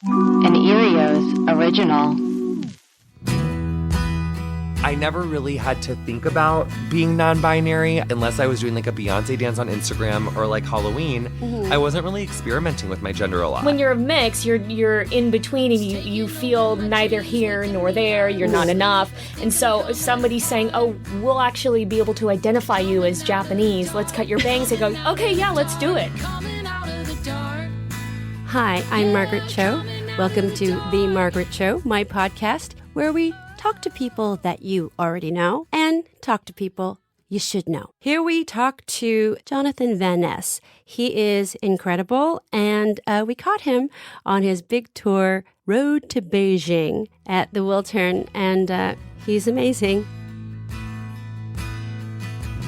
An Erios original. I never really had to think about being non-binary unless I was doing like a Beyonce dance on Instagram or like Halloween. I wasn't really experimenting with my gender a lot. When you're a mix, you're in between and you feel neither here nor there, you're not enough. And so if somebody's saying, oh, we'll actually be able to identify you as Japanese, let's cut your bangs, and go, okay, yeah, let's do it. Hi, I'm Margaret Cho. Welcome to The Margaret Cho, my podcast, where we talk to people that you already know and talk to people you should know. Here we talk to Jonathan Van Ness. He is incredible, and we caught him on his big tour, Road to Beijing, at the Wiltern, and he's amazing.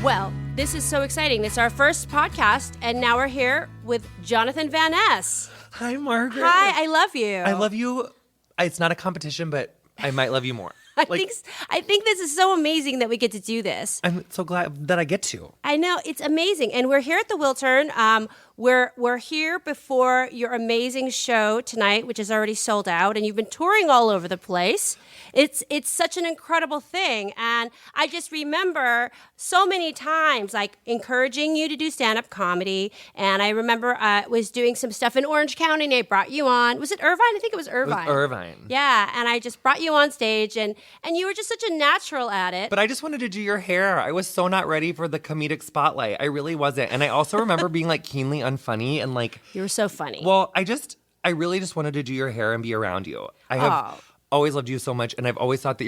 Well, this is so exciting. This is our first podcast, and now we're here with Jonathan Van Ness. Hi, Margaret. Hi, I love you. I love you. It's not a competition, but I might love you more. I think this is so amazing that we get to do this. I'm so glad that I get to. I know, it's amazing. And we're here at the Wiltern. We're here before your amazing show tonight, which is already sold out, and you've been touring all over the place. It's such an incredible thing. And I just remember so many times like encouraging you to do stand-up comedy. And I remember I was doing some stuff in Orange County and I brought you on. Was it Irvine? I think it was Irvine. It was Irvine. Yeah, and I just brought you on stage and you were just such a natural at it. But I just wanted to do your hair. I was so not ready for the comedic spotlight. I really wasn't. And I also remember being like keenly unfunny and like... You were so funny. Well, I really just wanted to do your hair and be around you. I have always loved you so much, and I've always thought that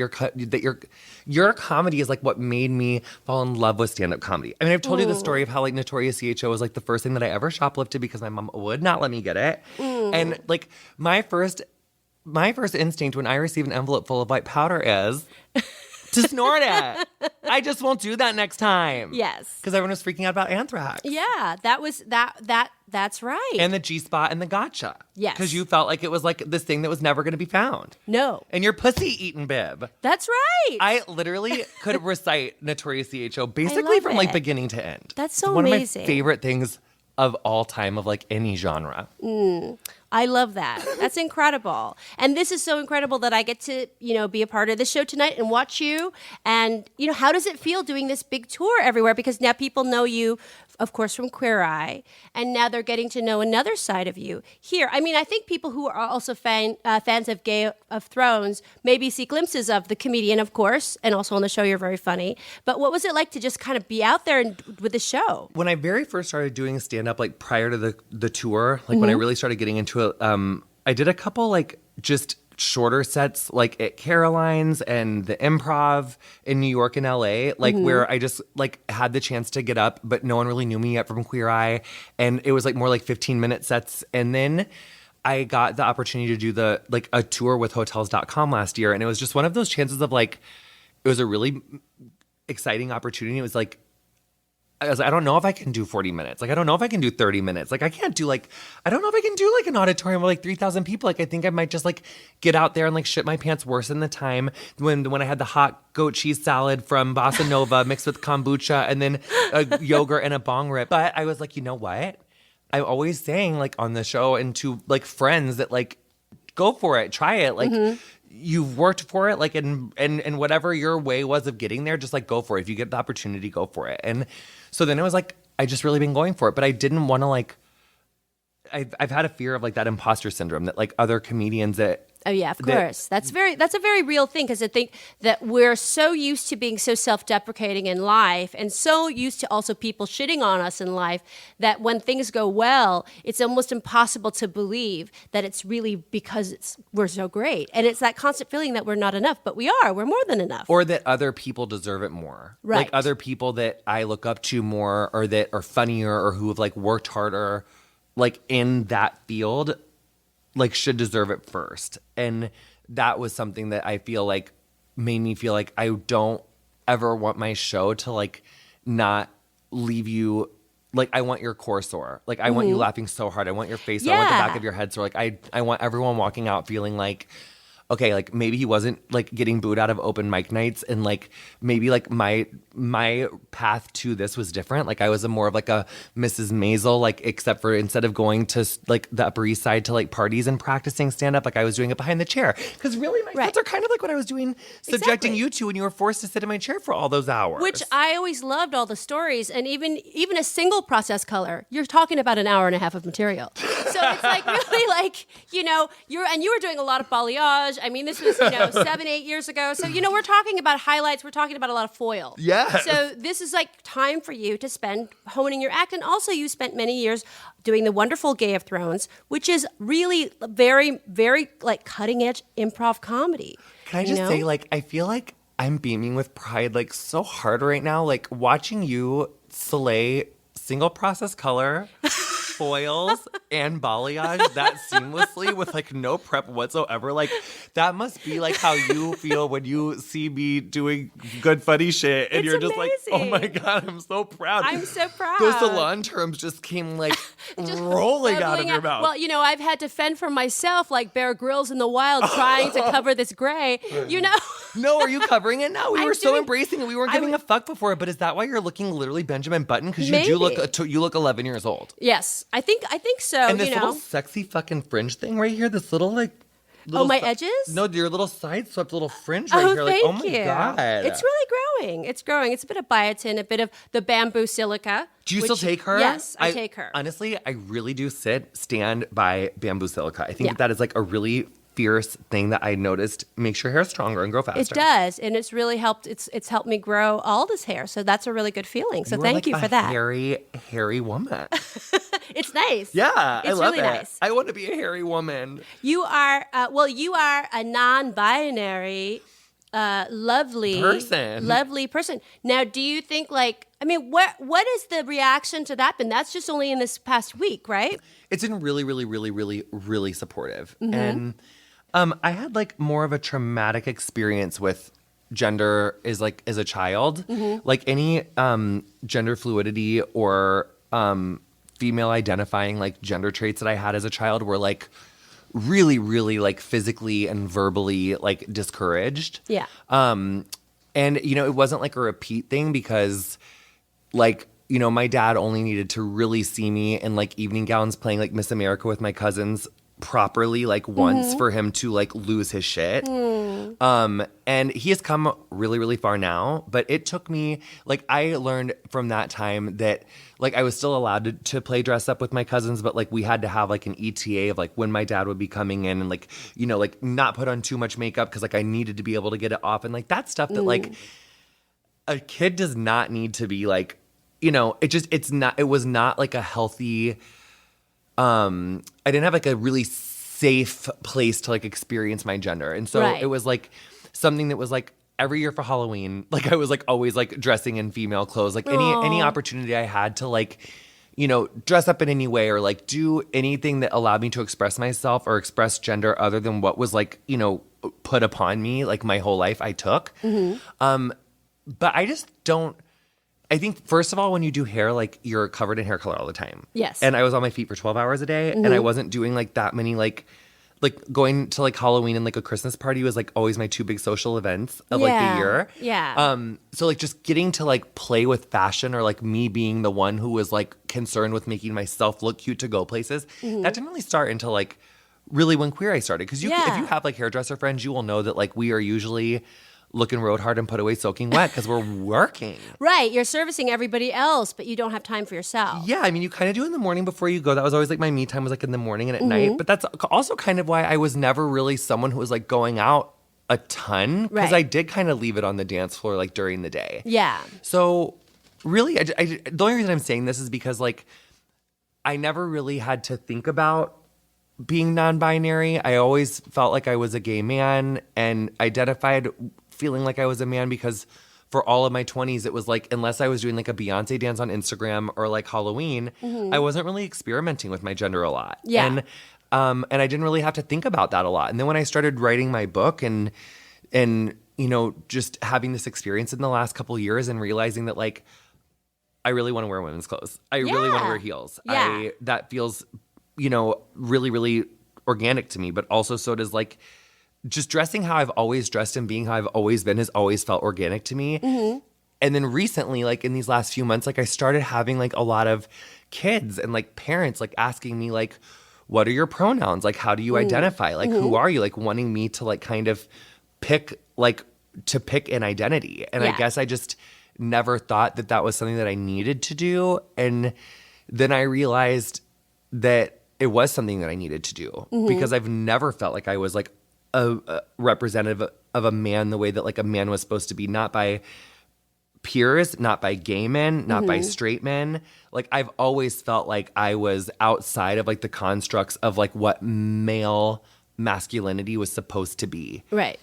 your comedy is like what made me fall in love with stand-up comedy. I mean, I've told you the story of how like Notorious CHO was like the first thing that I ever shoplifted because my mom would not let me get it. And like my first instinct when I receive an envelope full of white powder is to snort it. I just won't do that next time. Yes. Because everyone was freaking out about anthrax. Yeah, that's right. And the G-spot and the gotcha. Yes. Because you felt like it was like this thing that was never going to be found. No. And your pussy-eating bib. That's right. I literally could recite Notorious CHO basically from like beginning to end. That's so one amazing. One of my favorite things of all time of like any genre. I love that. That's incredible. And this is so incredible that I get to, be a part of this show tonight and watch you. And, how does it feel doing this big tour everywhere? Because now people know you, of course, from Queer Eye. And now they're getting to know another side of you here. I mean, I think people who are also fans of Game of Thrones maybe see glimpses of the comedian, of course. And also on the show, you're very funny. But what was it like to just kind of be out there with the show? When I very first started doing stand-up, like prior to the tour, like when I really started getting into it, I did a couple like just shorter sets like at Caroline's and the Improv in New York and LA, like where I just like had the chance to get up, but no one really knew me yet from Queer Eye. And it was like more like 15-minute sets. And then I got the opportunity to do a tour with Hotels.com last year. And it was just one of those chances of like, it was a really exciting opportunity. It was like, I don't know if I can do 40 minutes. Like, I don't know if I can do 30 minutes. Like, I can't do I don't know if I can do like an auditorium with like 3,000 people. Like, I think I might just like get out there and like shit my pants worse than the time when I had the hot goat cheese salad from Bossa Nova mixed with kombucha and then a yogurt and a bong rip. But I was like, you know what? I'm always saying like on the show and to like friends that like, go for it, try it. Like, you've worked for it, like, and whatever your way was of getting there, just like go for it. If you get the opportunity, go for it. And so then it was like, I just really been going for it, but I didn't want to like, I've had a fear of like that imposter syndrome that like other comedians that. Oh yeah, of course. That's a very real thing because I think that we're so used to being so self-deprecating in life and so used to also people shitting on us in life that when things go well, it's almost impossible to believe that it's really because we're so great. And it's that constant feeling that we're not enough, but we are. We're more than enough. Or that other people deserve it more. Right. Like other people that I look up to more or that are funnier or who have like worked harder like in that field like should deserve it first. And that was something that I feel like made me feel like I don't ever want my show to like not leave you like I want your core sore. Like I want you laughing so hard. I want your face. I want the back of your head sore. Like I want everyone walking out feeling like, okay, like maybe he wasn't like getting booed out of open mic nights, and like maybe like my path to this was different. Like I was a more of like a Mrs. Maisel, like except for instead of going to like the Upper East Side to like parties and practicing stand up, like I was doing it behind the chair. Because really, my sets are kind of like what I was doing, subjecting you to when you were forced to sit in my chair for all those hours. Which I always loved all the stories, and even a single process color, you're talking about an hour and a half of material. So it's like really like, you were doing a lot of balayage. I mean, this was, 7-8 years ago. So, we're talking about highlights. We're talking about a lot of foil. Yeah. So this is like time for you to spend honing your act. And also you spent many years doing the wonderful Game of Thrones, which is really very, very like cutting edge improv comedy. Can I just say, like, I feel like I'm beaming with pride like so hard right now. Like watching you slay single process color, foils, and balayage that seamlessly with like no prep whatsoever. Like that must be like how you feel when you see me doing good funny shit, and you're just like, oh my God, I'm so proud. I'm so proud. Those salon terms just came like rolling out of your mouth. Well, I've had to fend for myself like Bear Grylls in the wild trying to cover this gray, No, are you covering it now? We were so embracing it. We weren't giving a fuck before. But is that why you're looking literally Benjamin Button? Because you do look, you look 11 years old. Yes, I think so. And this little sexy fucking fringe thing right here, this little like. My edges? No, your little side swept little fringe right here. Like, oh my God. It's really growing. It's growing. It's a bit of biotin, a bit of the bamboo silica. Do you still take her? Yes, I take her. Honestly, I really do stand by bamboo silica. I think that is like a really fierce thing that I noticed makes your hair stronger and grow faster. It does, and it's really helped. It's helped me grow all this hair, so that's a really good feeling. So thank you for that. Hairy woman. It's nice. Yeah, it's I love really it. Nice. I want to be a hairy woman. You are you are a non-binary, lovely person. Now, do you think what is the reaction to that been? That's just only in this past week, right? It's been really, really, really, really, really supportive. And I had like more of a traumatic experience with gender as a child. Like any gender fluidity or female identifying like gender traits that I had as a child were like really, really like physically and verbally like discouraged. Yeah. And it wasn't like a repeat thing because like, my dad only needed to really see me in like evening gowns playing like Miss America with my cousins properly like once for him to like lose his shit. And he has come really, really far now, but it took me like I learned from that time that like I was still allowed to play dress up with my cousins, but like we had to have like an ETA of like when my dad would be coming in and like like not put on too much makeup because like I needed to be able to get it off and like that stuff that like a kid does not need to be like it was not like a healthy I didn't have like a really safe place to like experience my gender. And so it was like something that was like every year for Halloween, like I was like always like dressing in female clothes, like any opportunity I had to like, dress up in any way or like do anything that allowed me to express myself or express gender other than what was like, put upon me like my whole life I took. But I just don't. I think, first of all, when you do hair, like, you're covered in hair color all the time. Yes. And I was on my feet for 12 hours a day, and I wasn't doing, like, that many, like going to, like, Halloween and, like, a Christmas party was, like, always my two big social events of, like, the year. Yeah. So, like, just getting to, like, play with fashion or, like, me being the one who was, like, concerned with making myself look cute to go places, that didn't really start until, like, really when Queer Eye started. Because if you have, like, hairdresser friends, you will know that, like, we are usually looking road hard and put away soaking wet because we're working. Right. You're servicing everybody else, but you don't have time for yourself. Yeah. I mean, you kind of do in the morning before you go. That was always like my me time was like in the morning and at night. But that's also kind of why I was never really someone who was like going out a ton because I did kind of leave it on the dance floor like during the day. Yeah. So really, the only reason I'm saying this is because like I never really had to think about being non-binary. I always felt like I was a gay man and identified feeling like I was a man because for all of my 20s, it was like, unless I was doing like a Beyonce dance on Instagram or like Halloween, I wasn't really experimenting with my gender a lot. Yeah. And I didn't really have to think about that a lot. And then when I started writing my book and just having this experience in the last couple of years and realizing that like, I really want to wear women's clothes. I really want to wear heels. Yeah. That feels, really, really organic to me, but also so does like, just dressing how I've always dressed and being how I've always been has always felt organic to me. And then recently, like in these last few months, like I started having like a lot of kids and like parents like asking me like, what are your pronouns? Like, how do you identify? Like, who are you? Like wanting me to like kind of pick an identity. And I guess I just never thought that that was something that I needed to do. And then I realized that it was something that I needed to do because I've never felt like I was like a representative of a man the way that like a man was supposed to be, not by peers, not by gay men, not by straight men. Like I've always felt like I was outside of like the constructs of like what male masculinity was supposed to be. Right.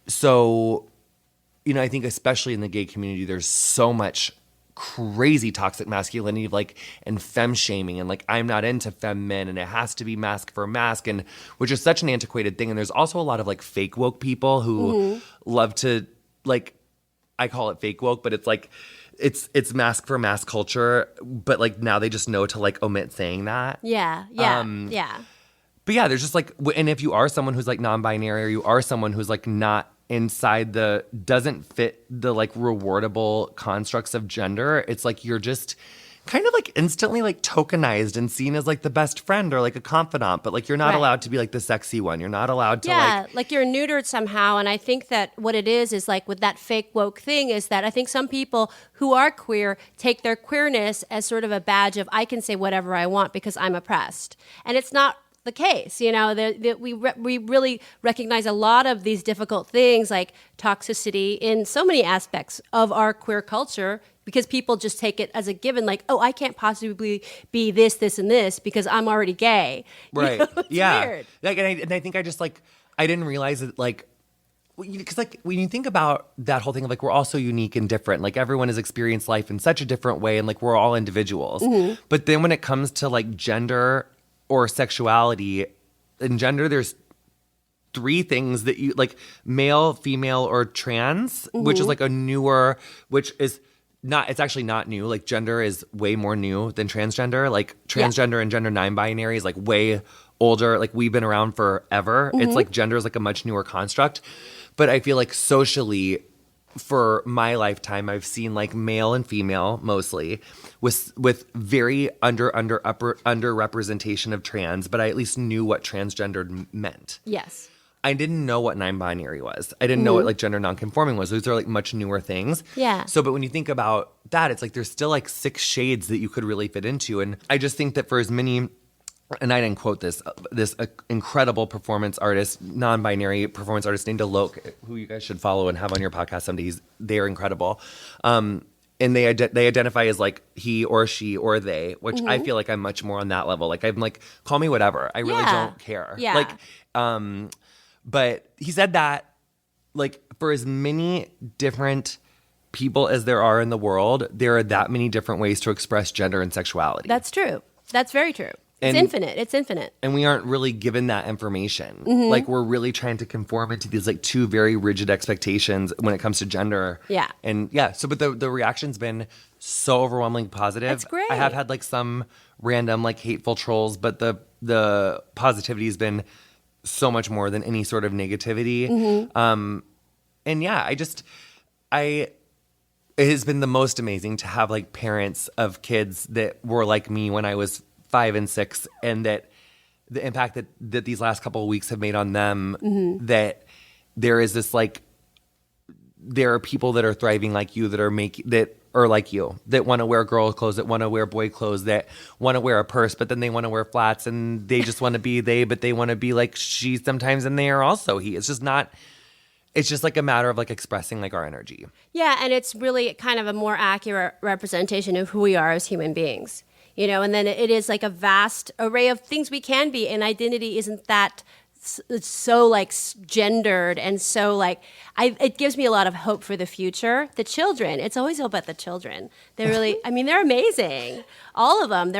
So, you know, I think especially in the gay community, there's so much crazy toxic masculinity like and femme shaming and like I'm not into femme men and it has to be mask for mask, and which is such an antiquated thing. And there's also a lot of like fake woke people who love to like, I call it fake woke, but it's like it's mask for mask culture, but like now they just know to like omit saying that. Yeah. But yeah, there's just like, and if you are someone who's like non-binary or you are someone who's like not inside doesn't fit the like rewardable constructs of gender, it's like you're just kind of like instantly like tokenized and seen as like the best friend or like a confidant, but like you're not allowed to be like the sexy one. You're not allowed to like you're neutered somehow. And I think that what it is like with that fake woke thing is that I think some people who are queer take their queerness as sort of a badge of I can say whatever I want because I'm oppressed. And it's not the case, you know, we really recognize a lot of these difficult things like toxicity in so many aspects of our queer culture because people just take it as a given, like, oh, I can't possibly be this, this, and this because I'm already gay. Right. You know, it's weird. Like, and I think I just like, I didn't realize that like, because like when you think about that whole thing of like we're all so unique and different, like everyone has experienced life in such a different way and like we're all individuals. But then when it comes to like gender or sexuality, in gender, there's three things that you like: male, female, or trans, which is like a newer, which is not, it's actually not new. Like gender is way more new than transgender. Like transgender and gender non-binary is like way older. Like we've been around forever. It's like gender is like a much newer construct. But I feel like socially, for my lifetime, I've seen like male and female mostly with very under representation of trans, but I at least knew what transgendered meant. Yes. I didn't know what non-binary was. I didn't know what like gender non-conforming was. Those are like much newer things. Yeah. So, but when you think about that, it's like there's still like 6 shades that you could really fit into. And I just think that for as many, and I didn't quote this incredible performance artist, non-binary performance artist named Alok, who you guys should follow and have on your podcast someday. They're incredible. And they identify as like he or she or they, which I feel like I'm much more on that level. Like I'm like, call me whatever. I really don't care. Yeah. Like, but he said that like for as many different people as there are in the world, there are that many different ways to express gender and sexuality. That's true. That's very true. And- It's infinite. It's infinite. And we aren't really given that information. Like we're really trying to conform into these like 2 very rigid expectations when it comes to gender. Yeah. And yeah, so but the reaction's been so overwhelmingly positive. That's great. I have had like some random like hateful trolls, but the positivity has been so much more than any sort of negativity. And yeah, it has been the most amazing to have like parents of kids that were like me when I was 5 and 6, and that the impact that these last couple of weeks have made on them, that there is this like, there are people that are thriving like you that are like you, that want to wear girl clothes, that want to wear boy clothes, that want to wear a purse, but then they want to wear flats and they just want to be they, but they want to be like she sometimes and they are also he. It's just not, it's just like a matter of like expressing like our energy. Yeah, and it's really kind of a more accurate representation of who we are as human beings. You know, and then it is like a vast array of things we can be, and identity isn't that it's so like gendered and so like it gives me a lot of hope for the future. The children, it's always all about the children. They're really, I mean, they're amazing. All of them.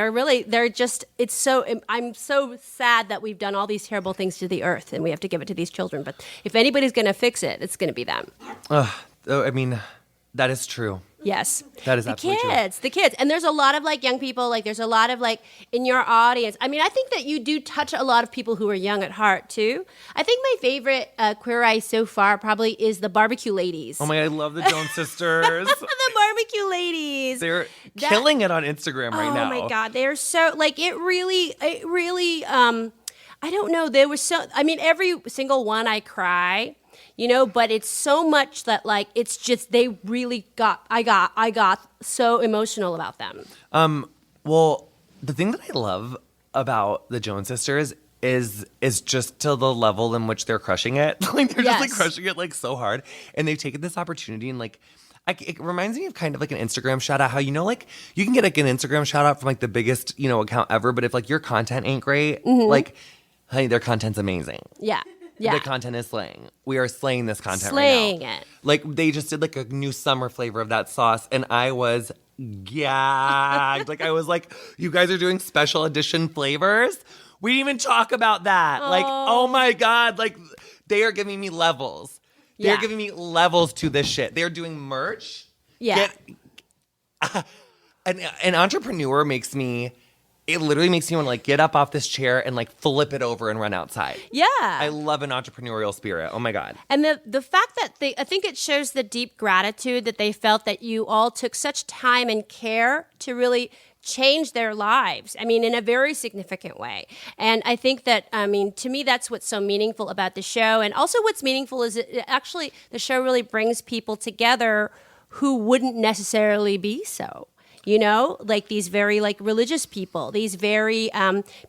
I'm so sad that we've done all these terrible things to the earth and we have to give it to these children. But if anybody's going to fix it, it's going to be them. I mean, that is true. Yes. That is absolutely true. The kids. And there's a lot of like young people, like there's a lot of like in your audience. I mean, I think that you do touch a lot of people who are young at heart too. I think my favorite Queer Eye so far probably is the Barbecue Ladies. Oh my God, I love the Jones Sisters. The Barbecue Ladies. They're killing it on Instagram right now. Oh my God. They're so like it really I don't know. There was every single one I cry. But it's so much that like it's just they really I got so emotional about them. Well, the thing that I love about the Jones Sisters is just to the level in which they're crushing it. Like they're just like crushing it like so hard, and they've taken this opportunity and like. It reminds me of kind of like an Instagram shout out. How like you can get like an Instagram shout out from like the biggest account ever, but if like your content ain't great, like honey, their content's amazing. Yeah. Yeah. The content is slaying. We are slaying this content slaying right now. It. Like they just did like a new summer flavor of that sauce, and I was gagged. Like I was like, you guys are doing special edition flavors? We didn't even talk about that. Like, oh my God, like they are giving me levels. They're giving me levels to this shit. They're doing merch. Yeah. An entrepreneur it literally makes me want to like get up off this chair and like flip it over and run outside. Yeah. I love an entrepreneurial spirit. Oh my God. And the fact that I think it shows the deep gratitude that they felt that you all took such time and care to really change their lives. I mean, in a very significant way. And I think that, to me, that's what's so meaningful about the show. And also what's meaningful is actually the show really brings people together who wouldn't necessarily be so. Like these very like religious people, these very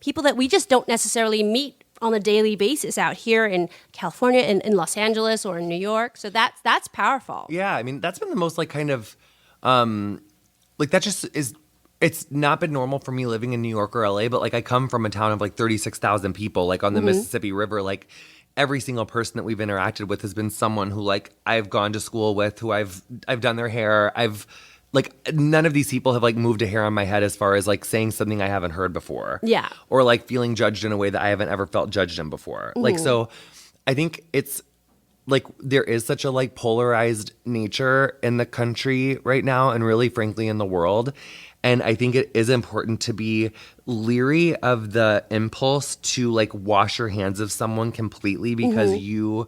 people that we just don't necessarily meet on a daily basis out here in California, in Los Angeles, or in New York. So that's powerful. Yeah, I mean, that's been the most like kind of like that just is. It's not been normal for me living in New York or LA, but like I come from a town of like 36,000 people, like on the Mississippi River. Like every single person that we've interacted with has been someone who like I've gone to school with, who I've done their hair. Like none of these people have like moved a hair on my head as far as like saying something I haven't heard before. Yeah. Or like feeling judged in a way that I haven't ever felt judged in before. Like, so I think it's like there is such a like polarized nature in the country right now and really frankly in the world. And I think it is important to be leery of the impulse to like wash your hands of someone completely because your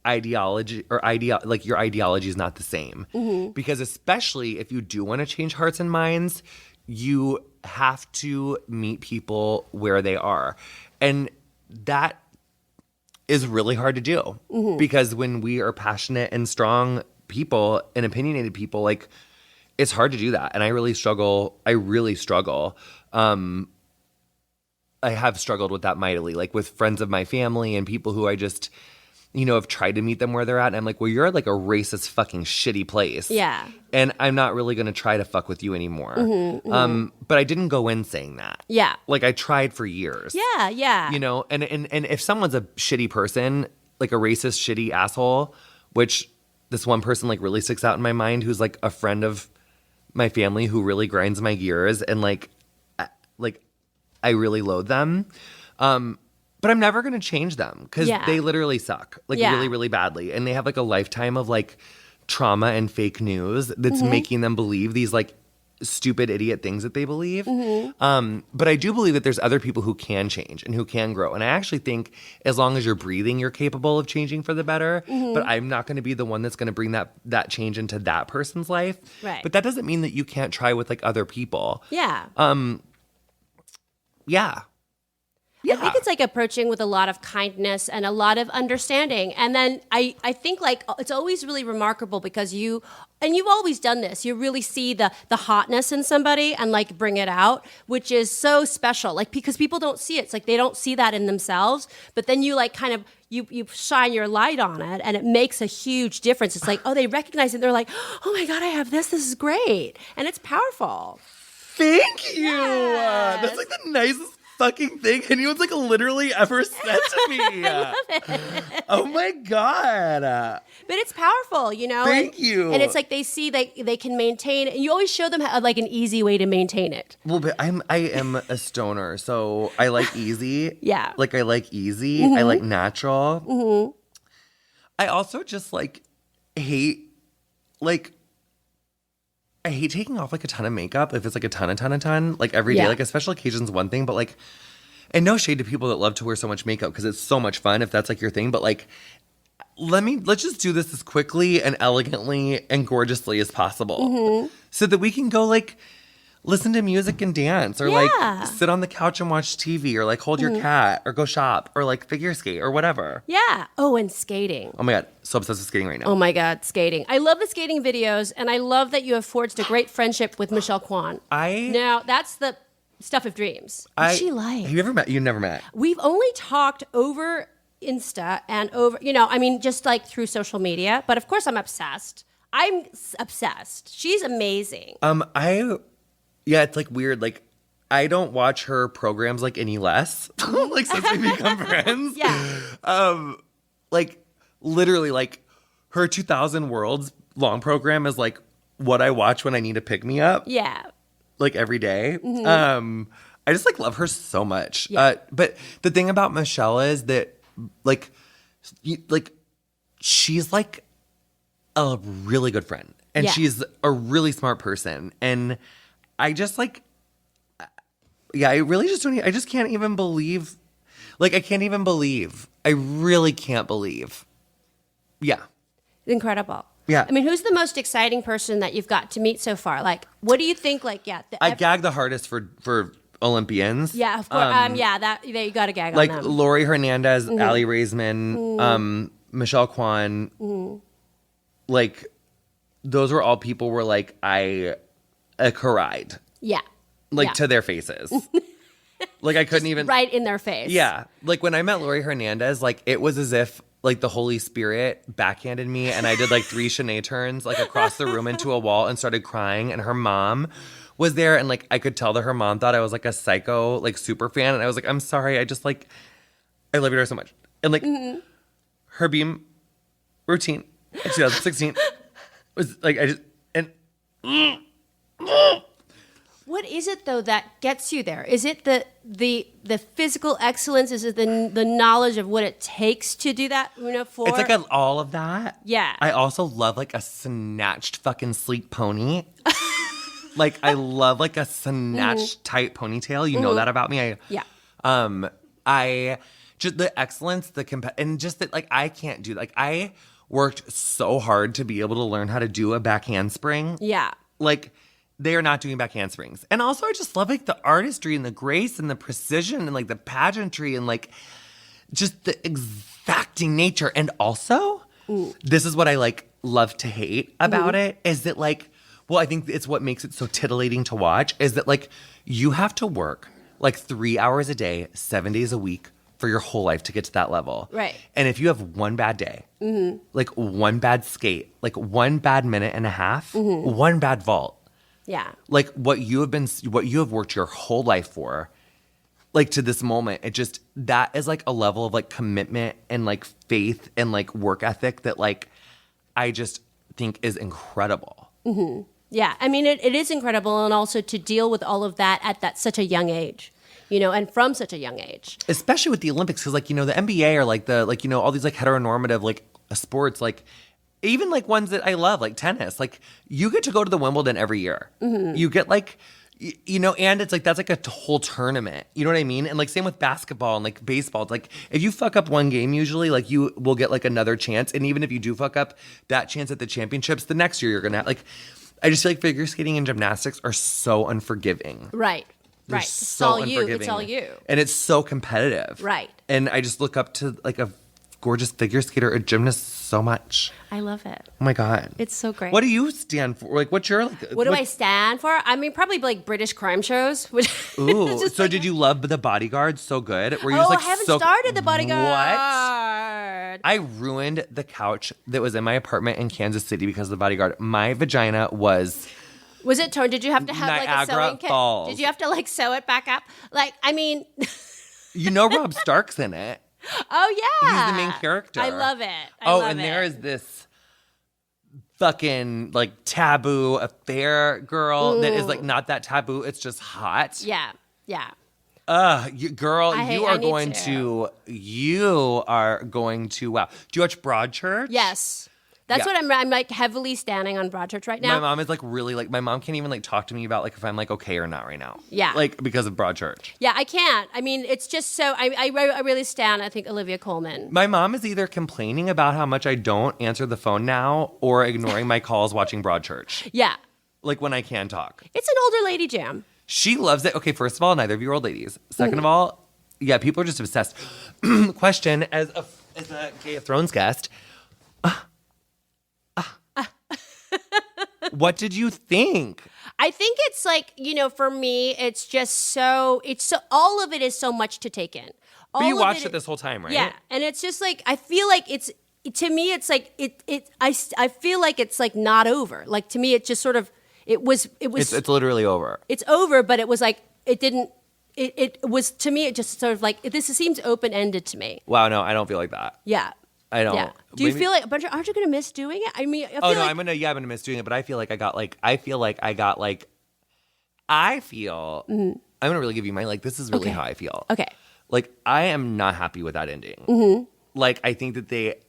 ideology is not the same. Because especially if you do want to change hearts and minds, you have to meet people where they are. And that is really hard to do because when we are passionate and strong people and opinionated people, like it's hard to do that. And I really struggle. I have struggled with that mightily, like with friends of my family and people who I just, have tried to meet them where they're at. And I'm like, well, you're at like a racist fucking shitty place. Yeah. And I'm not really going to try to fuck with you anymore. But I didn't go in saying that. Yeah. Like I tried for years. Yeah, yeah. And if someone's a shitty person, like a racist, shitty asshole, which this one person like really sticks out in my mind who's like a friend of my family who really grinds my gears and like I really loathe them. But I'm never going to change them because they literally suck like really, really badly. And they have like a lifetime of like trauma and fake news that's making them believe these like stupid idiot things that they believe. But I do believe that there's other people who can change and who can grow. And I actually think as long as you're breathing, you're capable of changing for the better. But I'm not going to be the one that's going to bring that change into that person's life. Right. But that doesn't mean that you can't try with like other people. Yeah. Yeah. I think it's like approaching with a lot of kindness and a lot of understanding. And then I think like it's always really remarkable because you've always done this. You really see the hotness in somebody and like bring it out, which is so special. Like because people don't see it. It's like they don't see that in themselves. But then you like kind of you shine your light on it and it makes a huge difference. It's like, oh, they recognize it. They're like, oh my God, I have this. This is great. And it's powerful. Thank you. Yes. That's like the nicest fucking thing anyone's like literally ever said to me. I love it. Oh my God. But it's powerful, Thank you. And it's like they see they can maintain it. And you always show them like an easy way to maintain it. Well, but I am a stoner, so I like easy. Yeah. Like I like easy. I like natural. I also just like hate like I hate taking off like a ton of makeup if it's like a ton, like every day. Yeah. Like a special occasion's one thing, but like, and no shade to people that love to wear so much makeup because it's so much fun if that's like your thing. But like, let's just do this as quickly and elegantly and gorgeously as possible, so that we can go like listen to music and dance, or like sit on the couch and watch TV, or like hold your cat, or go shop, or like figure skate, or whatever. Yeah. Oh, and skating. Oh my God, so obsessed with skating right now. Oh my God, skating. I love the skating videos, and I love that you have forged a great friendship with Michelle Kwan. Now, that's the stuff of dreams. What's she like? Have you ever met? You never met. We've only talked over Insta and over, just like through social media. But of course, I'm obsessed. I'm obsessed. She's amazing. Yeah, it's like weird. Like, I don't watch her programs like any less. Like since we become friends. Yeah. Like literally, like her 2000 Worlds long program is like what I watch when I need to pick me up. Yeah. Like every day. I just like love her so much. Yeah. But the thing about Michelle is that like she's like a really good friend, and she's a really smart person, and I just like, I really just don't. I just can't even believe. Like, I can't even believe. I really can't believe. Yeah. Incredible. Yeah. I mean, who's the most exciting person that you've got to meet so far? Like, what do you think? Like, I gag the hardest for Olympians. Yeah, of course. That you got to gag like on them. Lori Hernandez, Ali Raisman, Michelle Kwan. Like, those were all people where like I cried. Yeah. Like to their faces. Like I couldn't even right in their face. Yeah. Like when I met Lori Hernandez, like it was as if like the Holy Spirit backhanded me, and I did like 3 Shanae turns like across the room into a wall and started crying, and her mom was there, and like I could tell that her mom thought I was like a psycho like super fan, and I was like, I'm sorry, I just like I love you so much. And like her beam routine in 2016 was like I just and What is it though that gets you there? Is it the physical excellence? Is it the knowledge of what it takes to do that? For it's like all of that. Yeah. I also love like a snatched fucking sleek pony. Like I love like a snatched tight ponytail. You know that about me. I just the excellence, and just that like I can't do like I worked so hard to be able to learn how to do a back handspring. Yeah. Like they are not doing back handsprings. And also I just love like the artistry and the grace and the precision and like the pageantry and like just the exacting nature. And also, this is what I like love to hate about it, is that like, well, I think it's what makes it so titillating to watch, is that like you have to work like 3 hours a day, 7 days a week for your whole life to get to that level. Right. And if you have one bad day, like one bad skate, like one bad minute and a half, one bad vault, Yeah. like what you have worked your whole life for, like to this moment, that is like a level of like commitment and like faith and like work ethic that like I just think is incredible. Yeah. I mean, it is incredible. And also to deal with all of that at such a young age, and from such a young age. Especially with the Olympics, because like, the NBA or like all these like heteronormative like sports, like even like ones that I love, like tennis, like you get to go to the Wimbledon every year. You get like, and it's like, that's like a whole tournament. You know what I mean? And like same with basketball and like baseball. It's like if you fuck up one game, usually like you will get like another chance. And even if you do fuck up that chance at the championships, the next year you're going to have like, I just feel like figure skating and gymnastics are so unforgiving. Right. They're right. so It's all you. unforgiving. It's all you. And it's so competitive. Right. And I just look up to like a gorgeous figure skater or gymnast so much. I love it. Oh my God. It's so great. What do you stand for? Like, what's your like? What do I stand for? I mean, probably like British crime shows. Which Ooh. just So like, did you love The Bodyguard so good? Were you Oh, just, like, I haven't so started The Bodyguard. What? I ruined the couch that was in my apartment in Kansas City because of The Bodyguard. My vagina was it torn? Did you have to have like a Niagara sewing kit? Falls. Did you have to like sew it back up? Like, I mean, Rob Stark's in it. oh yeah, He's the main character. I love it. I love it. There is this fucking like taboo affair girl that is like not that taboo. It's just hot. Yeah, yeah. Girl, I you are need going to. to. Wow. Do you watch Broadchurch? Yes. That's what I'm like heavily standing on Broadchurch right now. My mom is like really like, my mom can't even like talk to me about like if I'm like okay or not right now. Yeah. Like because of Broadchurch. Yeah, I can't. I mean, it's just so, I really stand, I think, Olivia Colman. My mom is either complaining about how much I don't answer the phone now or ignoring my calls watching Broadchurch. Yeah. Like when I can talk. It's an older lady jam. She loves it. Okay, first of all, neither of you are old ladies. Second of all, yeah, people are just obsessed. Question, as a Game of Thrones guest, what did you think? I think it's like, for me, it's just so, all of it is so much to take in. But you watched it this whole time, right? Yeah. And it's just like, I feel like to me, it's like, I feel like it's like not over. Like to me, it just sort of, it's literally over. It's over, but it was like, it was, to me, it just sort of like, this seems open-ended to me. Wow, no, I don't feel like that. Yeah. I don't. Yeah. Do you feel like, aren't you going to miss doing it? I mean, I feel I'm gonna miss doing it, but I feel like I'm gonna really give you my, like, this is really how I feel. Okay. Like, I am not happy with that ending. Mm-hmm. Like, I think that it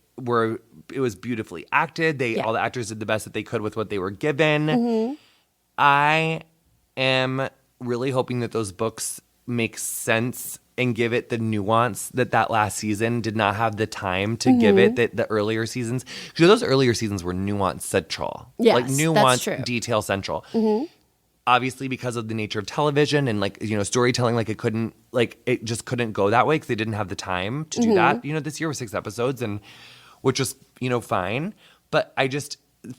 was beautifully acted. All the actors did the best that they could with what they were given. Mm-hmm. I am really hoping that those books make sense and give it the nuance that last season did not have the time to give it, that the earlier seasons. Because those earlier seasons were nuance central. Yes, like nuance, that's true. detail central. Mm-hmm. Obviously, because of the nature of television and like, storytelling, like it just couldn't go that way because they didn't have the time to do that. This year was 6 episodes, and which was, fine. But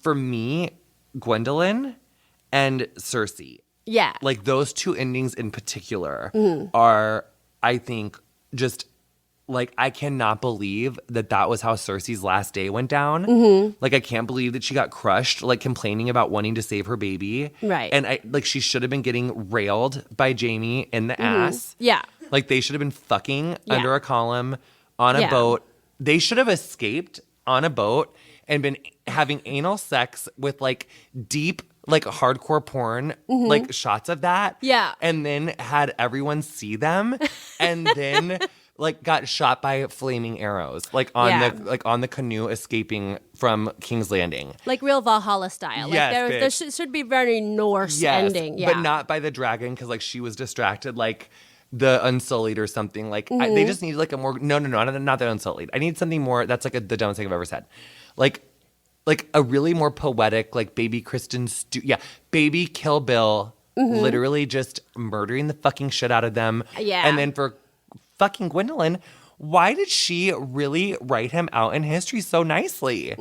for me, Gwendolyn and Cersei. Yeah. Like those two endings in particular are, I think, just like, I cannot believe that was how Cersei's last day went down. Mm-hmm. Like, I can't believe that she got crushed, like complaining about wanting to save her baby. Right. And she should have been getting railed by Jaime in the ass. Yeah. Like, they should have been fucking under a column on a boat. They should have escaped on a boat and been having anal sex with like deep, like hardcore porn, like shots of that. Yeah. And then had everyone see them and then like got shot by flaming arrows, like on the canoe escaping from King's Landing. Like real Valhalla style. Yes, like there should be very Norse ending. Yeah. But not by the dragon, because like she was distracted, like the Unsullied or something. Like they just need like a more not the Unsullied. I need something more. That's like the dumbest thing I've ever said. Like a really more poetic, like baby Kristen baby Kill Bill, literally just murdering the fucking shit out of them. Yeah. And then for fucking Gwendolyn, why did she really write him out in history so nicely?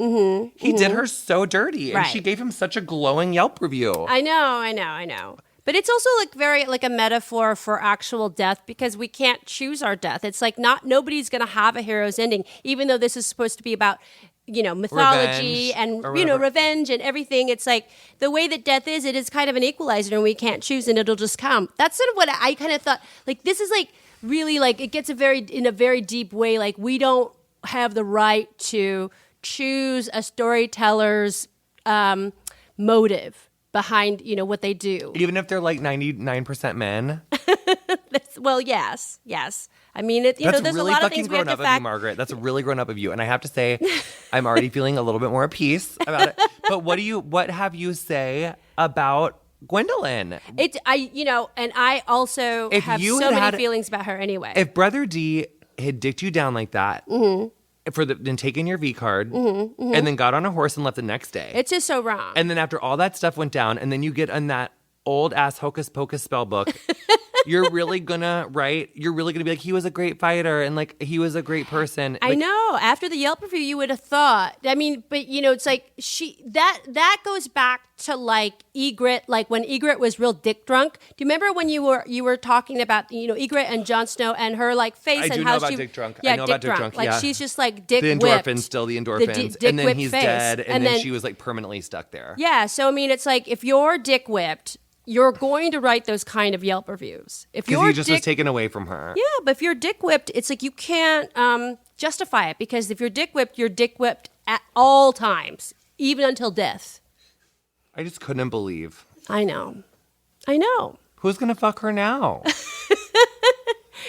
He did her so dirty, and she gave him such a glowing Yelp review. I know. But it's also like very like a metaphor for actual death, because we can't choose our death. It's like nobody's going to have a hero's ending, even though this is supposed to be about mythology and revenge and everything. It's like the way that death is, it is kind of an equalizer, and we can't choose, and it'll just come. That's sort of what I kind of thought. Like, this is like really like, it gets in a very deep way. Like, we don't have the right to choose a storyteller's motive behind what they do, even if they're like 99% men. Well, yes. I mean, there's really a lot of things we have to grown up of you, Margaret. That's really grown up of you, and I have to say, I'm already feeling a little bit more at peace about it. But what have you say about Gwendolyn? And I also have so many feelings about her anyway. If Brother D had dicked you down like that, then taken your V card, and then got on a horse and left the next day, it's just so wrong. And then after all that stuff went down, and then you get on that old ass hocus pocus spell book. You're really gonna be like, he was a great fighter and like he was a great person. I know. After the Yelp review, you would have thought. I mean, but it's like that goes back to like Ygritte, like when Ygritte was real dick drunk. Do you remember when you were talking about Ygritte and Jon Snow and her like face and how she dick drunk. Yeah, I know about dick drunk. Like she's just like dick the whipped. The endorphins, and then he's face. dead, and then she was like permanently stuck there. Yeah, so I mean, it's like if you're dick whipped, you're going to write those kind of Yelp reviews. Because he just was taken away from her. Yeah, but if you're dick whipped, it's like you can't justify it, because if you're dick whipped at all times, even until death. I just couldn't believe. I know. Who's gonna fuck her now?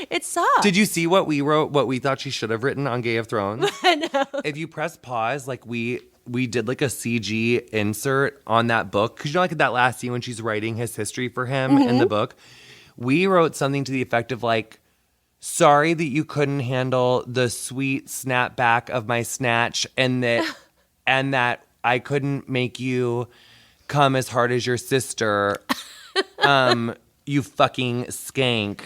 It sucks. Did you see what we wrote, what we thought she should have written on Game of Thrones? No. If you press pause, like we did like a CG insert on that book. Because you know, like that last scene when she's writing his history for him in the book, we wrote something to the effect of like, sorry that you couldn't handle the sweet snapback of my snatch and that I couldn't make you come as hard as your sister. You fucking skank.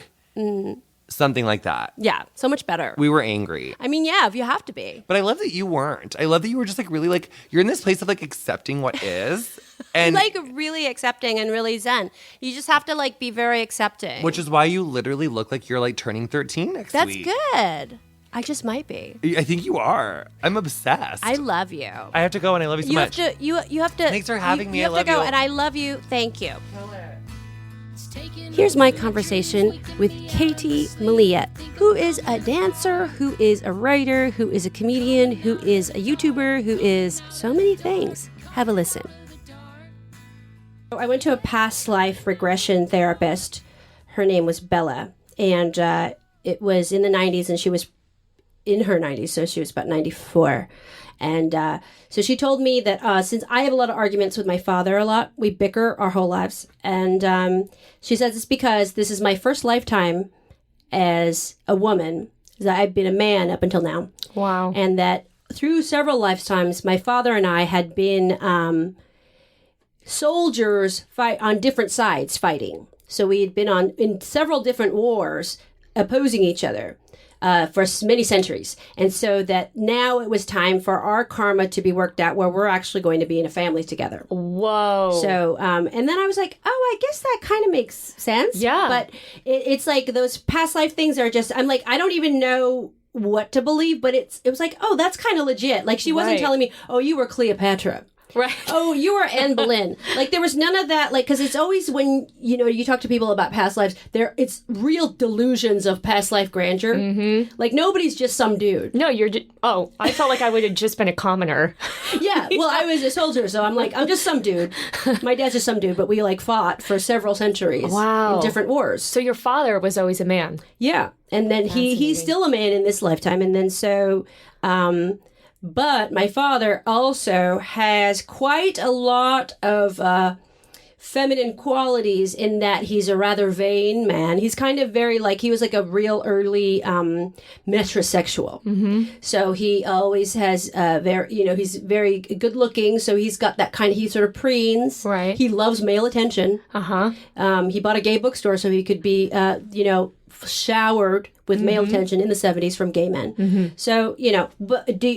Something like that. Yeah, so much better. We were angry. I mean, yeah, if you have to be. But I love that you weren't. I love that you were just like really like, you're in this place of like accepting what is. And Like really accepting and really zen. You just have to like be very accepting. which is why you literally look like you're like turning 13 next That's week. good. I just might be. I think you are. I'm obsessed. I love you. I have to go and I love you so much. You have to. Thanks for having me. You have I love to go, you. and I love you. Thank you. Here's my conversation with Katie Malia, who is a dancer, who is a writer, who is a comedian, who is a YouTuber, who is so many things. Have a listen. I went to a past life regression therapist. Her name was Bella, and it was in the 90s, and she was in her 90s, so she was about 94. And so she told me that since I have a lot of arguments with my father a lot, we bicker our whole lives. And she says it's because this is my first lifetime as a woman, that I've been a man up until now. Wow. And that through several lifetimes, my father and I had been soldiers fight on different sides fighting. So we had been in several different wars opposing each other. For many centuries. And so that now it was time for our karma to be worked out where we're actually going to be in a family together. Whoa. So, and then I was like, oh, I guess that kind of makes sense. Yeah. But it's like those past life things are just, I'm like, I don't even know what to believe, but it was like, oh, that's kind of legit. Like she wasn't Right. telling me, oh, you were Cleopatra. Right. Oh, you were Anne Boleyn. Like there was none of that. Like because it's always when you talk to people about past lives, it's real delusions of past life grandeur. Mm-hmm. Like nobody's just some dude. No, I felt like I would have just been a commoner. Yeah. Well, I was a soldier, so I'm like I'm just some dude. My dad's just some dude, but we like fought for several centuries. Wow. In different wars. So your father was always a man. Yeah, and then he's still a man in this lifetime, and then so. But my father also has quite a lot of feminine qualities in that he's a rather vain man. He's kind of very he was like a real early metrosexual. Mm-hmm. So he always has he's very good looking. So he's got that kind of, he sort of preens. Right. He loves male attention. Uh-huh. He bought a gay bookstore so he could be, showered with male attention in the 70s from gay men. Mm-hmm. So, but do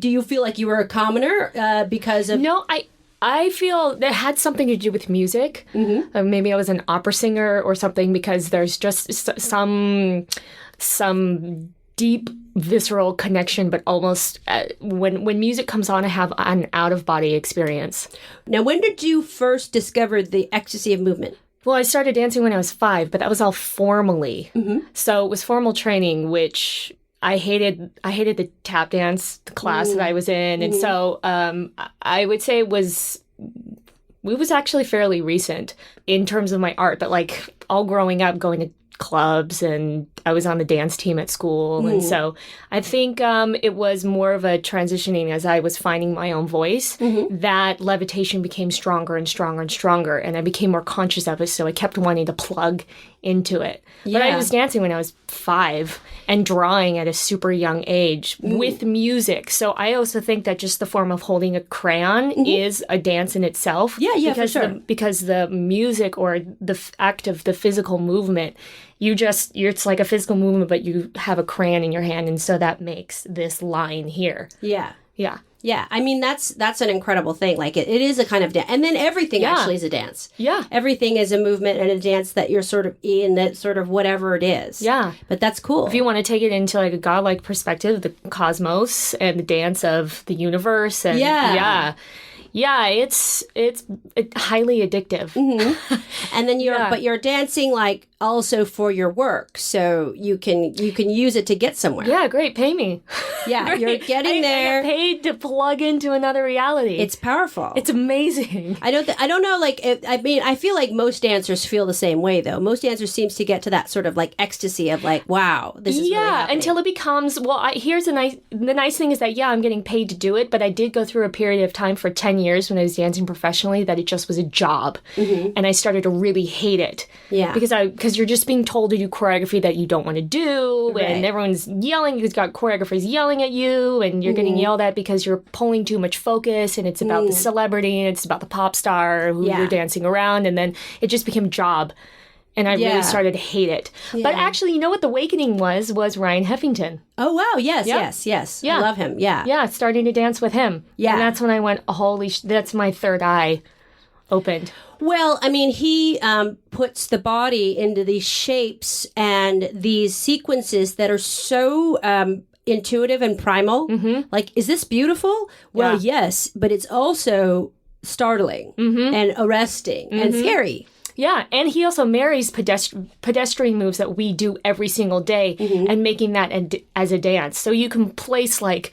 you feel like you were a commoner because of... No, I feel that had something to do with music. Mm-hmm. Maybe I was an opera singer or something because there's just some deep visceral connection, but almost when music comes on, I have an out-of-body experience. Now, when did you first discover the ecstasy of movement? Well, I started dancing when I was 5, but that was all formally. Mm-hmm. So it was formal training, which I hated the tap dance class that I was in. And so I would say it was actually fairly recent in terms of my art, but like all growing up, going to clubs, and I was on the dance team at school. And so I think it was more of a transitioning as I was finding my own voice, that levitation became stronger and stronger and stronger, and I became more conscious of it, so I kept wanting to plug into it. Yeah. But I was dancing when I was 5 and drawing at a super young age with music. So I also think that just the form of holding a crayon is a dance in itself. Yeah, because for sure. Because the music or the act of the physical movement, it's like a physical movement, but you have a crayon in your hand, and so that makes this line here. Yeah. Yeah. Yeah, I mean, that's an incredible thing. Like, it is a kind of dance. And then everything actually is a dance. Yeah. Everything is a movement and a dance that you're sort of in, that sort of whatever it is. Yeah. But that's cool. If you want to take it into like a godlike perspective, the cosmos and the dance of the universe. And yeah, it's highly addictive. Mm-hmm. And then you're dancing like also for your work, so you can use it to get somewhere. Yeah, great, pay me. Yeah, you're getting there. I get paid to plug into another reality. It's powerful. It's amazing. I don't know. Like, I feel like most dancers feel the same way, though. Most dancers seems to get to that sort of like ecstasy of like, wow, this is really happening. Until it becomes here's the nice thing is that I'm getting paid to do it, but I did go through a period of time for 10 years when I was dancing professionally that it just was a job, and I started to really hate it. Yeah, because you're just being told to do choreography that you don't want to do, and everyone's yelling. You've got choreographers yelling at you, and you're getting yelled at because you're pulling too much focus, and it's about the celebrity, and it's about the pop star who you're dancing around, and then it just became a job. And I really started to hate it. Yeah. But actually, you know what the awakening was Ryan Heffington. Oh, wow. Yes. Yeah. I love him. Yeah. Yeah, starting to dance with him. Yeah. And that's when I went, that's my third eye opened. Well, I mean, he puts the body into these shapes and these sequences that are so intuitive and primal. Like, is this beautiful? Well, yes, but it's also startling and arresting and scary. Yeah, and he also marries pedestrian moves that we do every single day and making that as a dance. So you can place like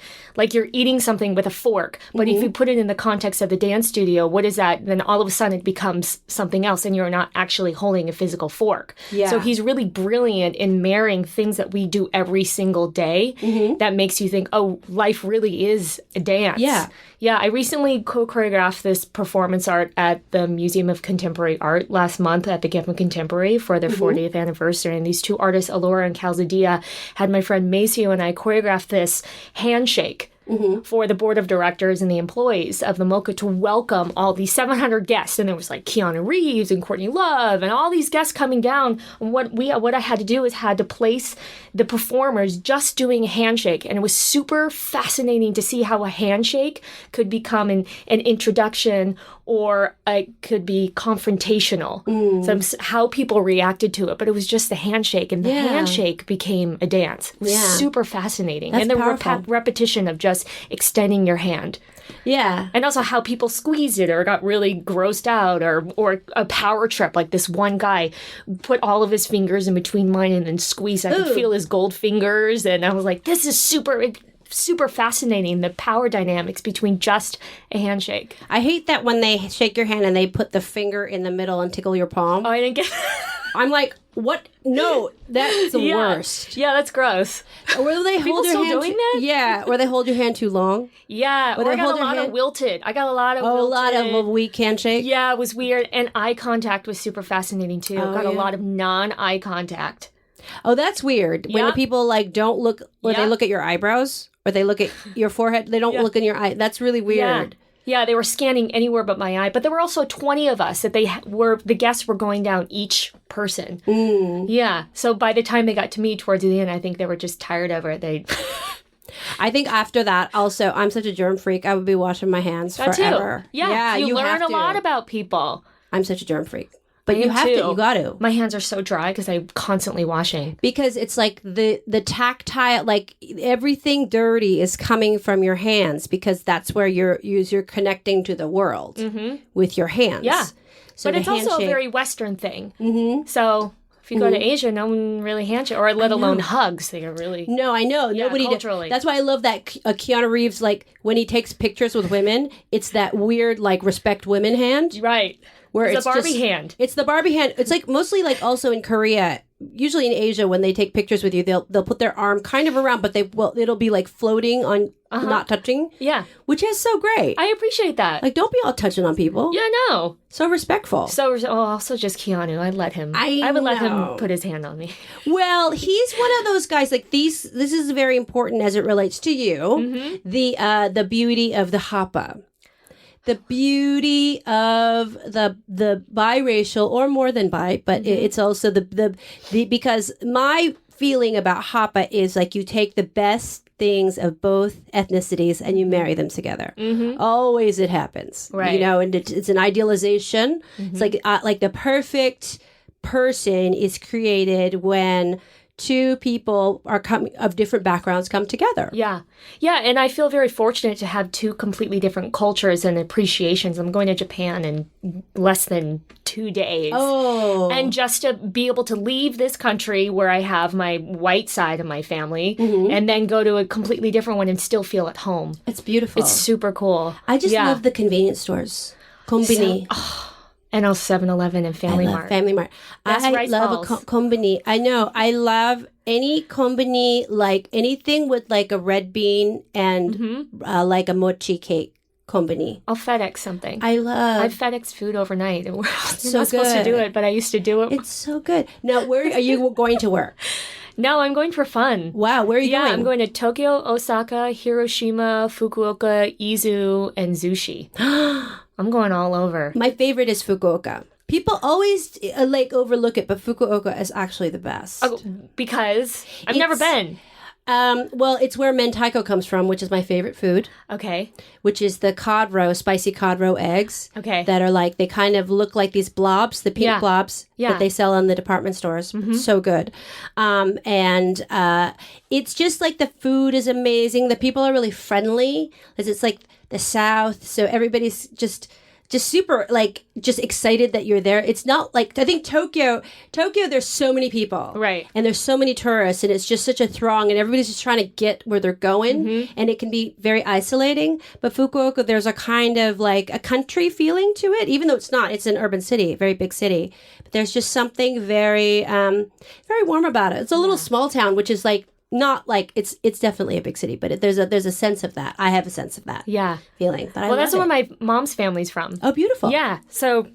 you're eating something with a fork, but if you put it in the context of the dance studio, what is that? Then all of a sudden it becomes something else and you're not actually holding a physical fork. Yeah. So he's really brilliant in marrying things that we do every single day that makes you think, oh, life really is a dance. Yeah. Yeah, I recently co-choreographed this performance art at the Museum of Contemporary Art last month at the Geffen Contemporary for their 40th anniversary. And these two artists, Alora and Calzadia, had my friend Maceo and I choreograph this handshake for the board of directors and the employees of the MoCA to welcome all these 700 guests. And there was like Keanu Reeves and Courtney Love and all these guests coming down. And what I had to do is had to place the performers just doing a handshake. And it was super fascinating to see how a handshake could become an introduction or it could be confrontational. So how people reacted to it. But it was just the handshake. And the handshake became a dance. It was super fascinating. That's and the powerful. repetition of just extending your hand. Yeah. And also how people squeezed it or got really grossed out or a power trip. Like this one guy put all of his fingers in between mine and then squeezed. I could feel his gold fingers. And I was like, this is super fascinating, the power dynamics between just a handshake. I hate that when they shake your hand and they put the finger in the middle and tickle your palm. Oh, I didn't get I'm like, what? No, that's the worst. Yeah, that's gross. Or they hold your hand doing that? Yeah, or they hold your hand too long. Yeah, or I got a lot of wilted. I got a lot of a lot of a weak handshake. Yeah, it was weird. And eye contact was super fascinating too. I got a lot of non-eye contact. Oh, that's weird. When the people like don't look, or they look at your eyebrows, or they look at your forehead. They don't look in your eye. That's really weird. Yeah, they were scanning anywhere but my eye. But there were also 20 of us that the guests were going down each person. Yeah. So by the time they got to me towards the end, I think they were just tired of it. I think after that, also, I'm such a germ freak. I would be washing my hands forever. Too. Yeah, you learn a lot about people. I'm such a germ freak. But you have to. You got to. My hands are so dry because I'm constantly washing. Because it's like the tactile, like everything dirty is coming from your hands because that's where you're connecting to the world with your hands. Yeah. So but it's also a very Western thing. So if you go to Asia, no one really handshakes, or let alone hugs. They are really... No, I know. Yeah, nobody culturally. That's why I love that Keanu Reeves, like, when he takes pictures with women, it's that weird, like, respect women hand. Right. Where it's a Barbie hand. It's the Barbie hand. It's like mostly like also in Korea, usually in Asia, when they take pictures with you, they'll put their arm kind of around, but it'll be like floating on, not touching. Yeah. Which is so great. I appreciate that. Like, don't be all touching on people. Yeah, no. So respectful. Also just Keanu. I'd let him. I would let him put his hand on me. Well, he's one of those guys, like this is very important as it relates to you. The beauty of the hapa. The beauty of the biracial, or more than bi, but it's also the because my feeling about hapa is like you take the best things of both ethnicities and you marry them together. Always it happens, right? You know, and it's an idealization. It's like the perfect person is created when two people are coming of different backgrounds come together. Yeah. Yeah. And I feel very fortunate to have two completely different cultures and appreciations. I'm going to Japan in less than 2 days. Oh. And just to be able to leave this country where I have my white side of my family and then go to a completely different one and still feel at home. It's beautiful. It's super cool. I just love the convenience stores. Kombini. And also 7-Eleven and Family Mart. Family Mart. That's I rice love balls. a kombini. I know. I love any kombini, like anything with like a red bean and like a mochi cake kombini. I'll FedEx something. I love. I've FedExed food overnight. You're so not supposed to good. do it, but I used to do it. It's so good. Now, where are you going to work? No, I'm going for fun. Wow, where are you Yeah, going? I'm going to Tokyo, Osaka, Hiroshima, Fukuoka, Izu, and Zushi. I'm going all over. My favorite is Fukuoka. People always like overlook it, but Fukuoka is actually the best. Oh, because I've never been. Well, it's where mentaiko comes from, which is my favorite food, Okay. which is the cod roe, spicy cod roe eggs. Okay. That are like, they kind of look like these blobs, the pink Yeah. blobs Yeah. that they sell in the department stores. So good. And it's just like the food is amazing. The people are really friendly. It's like the South. So everybody's just super like just excited that you're there. It's not like, I think Tokyo there's so many people. Right. And there's so many tourists and it's just such a throng and everybody's just trying to get where they're going and it can be very isolating. But Fukuoka, there's a kind of like a country feeling to it, even though it's not. It's an urban city, a very big city. But there's just something very very warm about it. It's a little small town, which is like not like it's definitely a big city, but there's a sense of that. I have a sense of that Yeah. feeling. But Well, that's love where it. my mom's family's from. Oh, beautiful. Yeah. So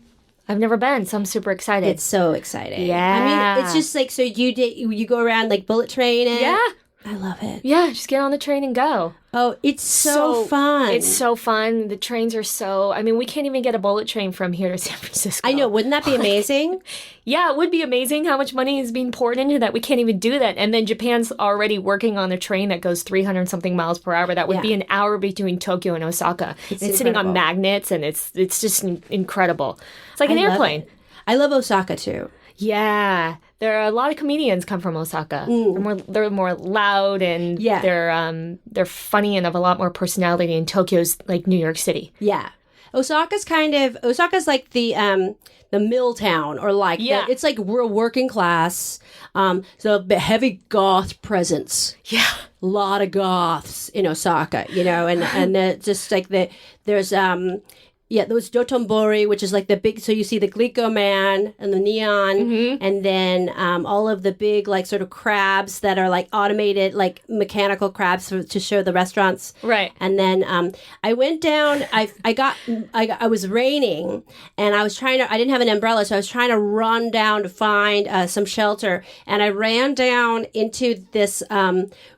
I've never been, so I'm super excited. It's so exciting. Yeah. I mean, it's just like, so you go around like bullet train and Yeah. I love it. Yeah. Just get on the train and go. Oh, it's so fun. It's so fun. The trains are so, I mean, we can't even get a bullet train from here to San Francisco. I know. Wouldn't that be amazing? Yeah, it would be amazing how much money is being poured into that. We can't even do that. And then Japan's already working on a train that goes 300 something miles per hour. That would be an hour between Tokyo and Osaka. It's sitting on incredible. magnets and it's just incredible. It's like an I love airplane. it. I love Osaka too. Yeah. There are a lot of comedians come from Osaka. They're more loud and they're funny and have a lot more personality. And Tokyo's like New York City. Yeah. Osaka's like the mill town or like it's like we're working class. So a heavy goth presence. Yeah. A lot of goths in Osaka, you know, and just like there's those dotonbori, which is like the big, so you see the Glico man and the neon, and then all of the big like sort of crabs that are like automated, like mechanical crabs to show the restaurants. Right. And then I went down, I was raining and I didn't have an umbrella, so I was trying to run down to find some shelter. And I ran down into this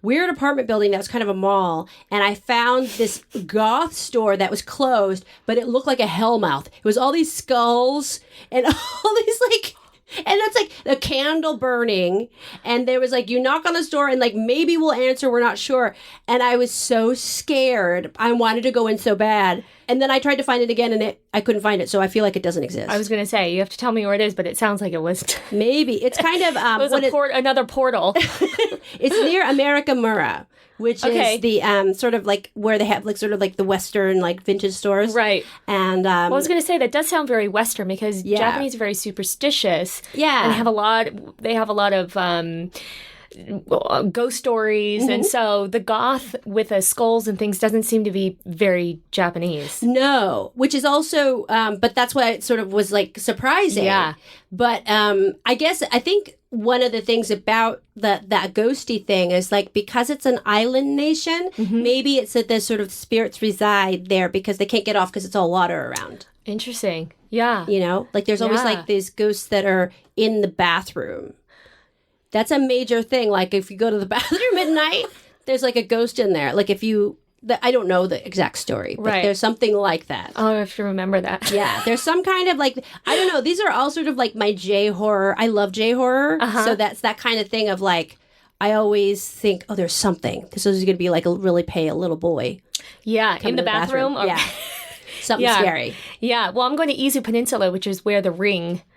weird apartment building that was kind of a mall. And I found this goth store that was closed, but it looked like a hellmouth. It was all these skulls and all these like, and it's like a candle burning, and there was like, you knock on this door and like, maybe we'll answer, we're not sure. And I was so scared. I wanted to go in so bad. And then I tried to find it again and I couldn't find it. So I feel like it doesn't exist. I was going to say, you have to tell me where it is, but it sounds like it was. Maybe. It's kind of... it was another portal. It's near Amerikamura, which is the sort of like where they have like sort of like the Western like vintage stores. Right. And I was going to say, that does sound very Western because Japanese are very superstitious. Yeah. And they have a lot of ghost stories. And so the goth with the skulls and things doesn't seem to be very Japanese. No, which is also, but that's why it sort of was like surprising. Yeah. But I think one of the things about that ghosty thing is like, because it's an island nation, maybe it's that the sort of spirits reside there because they can't get off because it's all water around. Interesting. Yeah. You know, like there's always like these ghosts that are in the bathroom. That's a major thing. Like if you go to the bathroom at night, there's like a ghost in there. Like if you, I don't know the exact story, but there's something like that. Oh, I have to remember that. Yeah, there's some kind of like, I don't know. These are all sort of like my J-horror. I love J-horror. So that's that kind of thing of like, I always think, oh, there's something. This is going to be like a really pale little boy. Yeah, in the to bathroom. Yeah. Something scary. Yeah, well, I'm going to Izu Peninsula, which is where the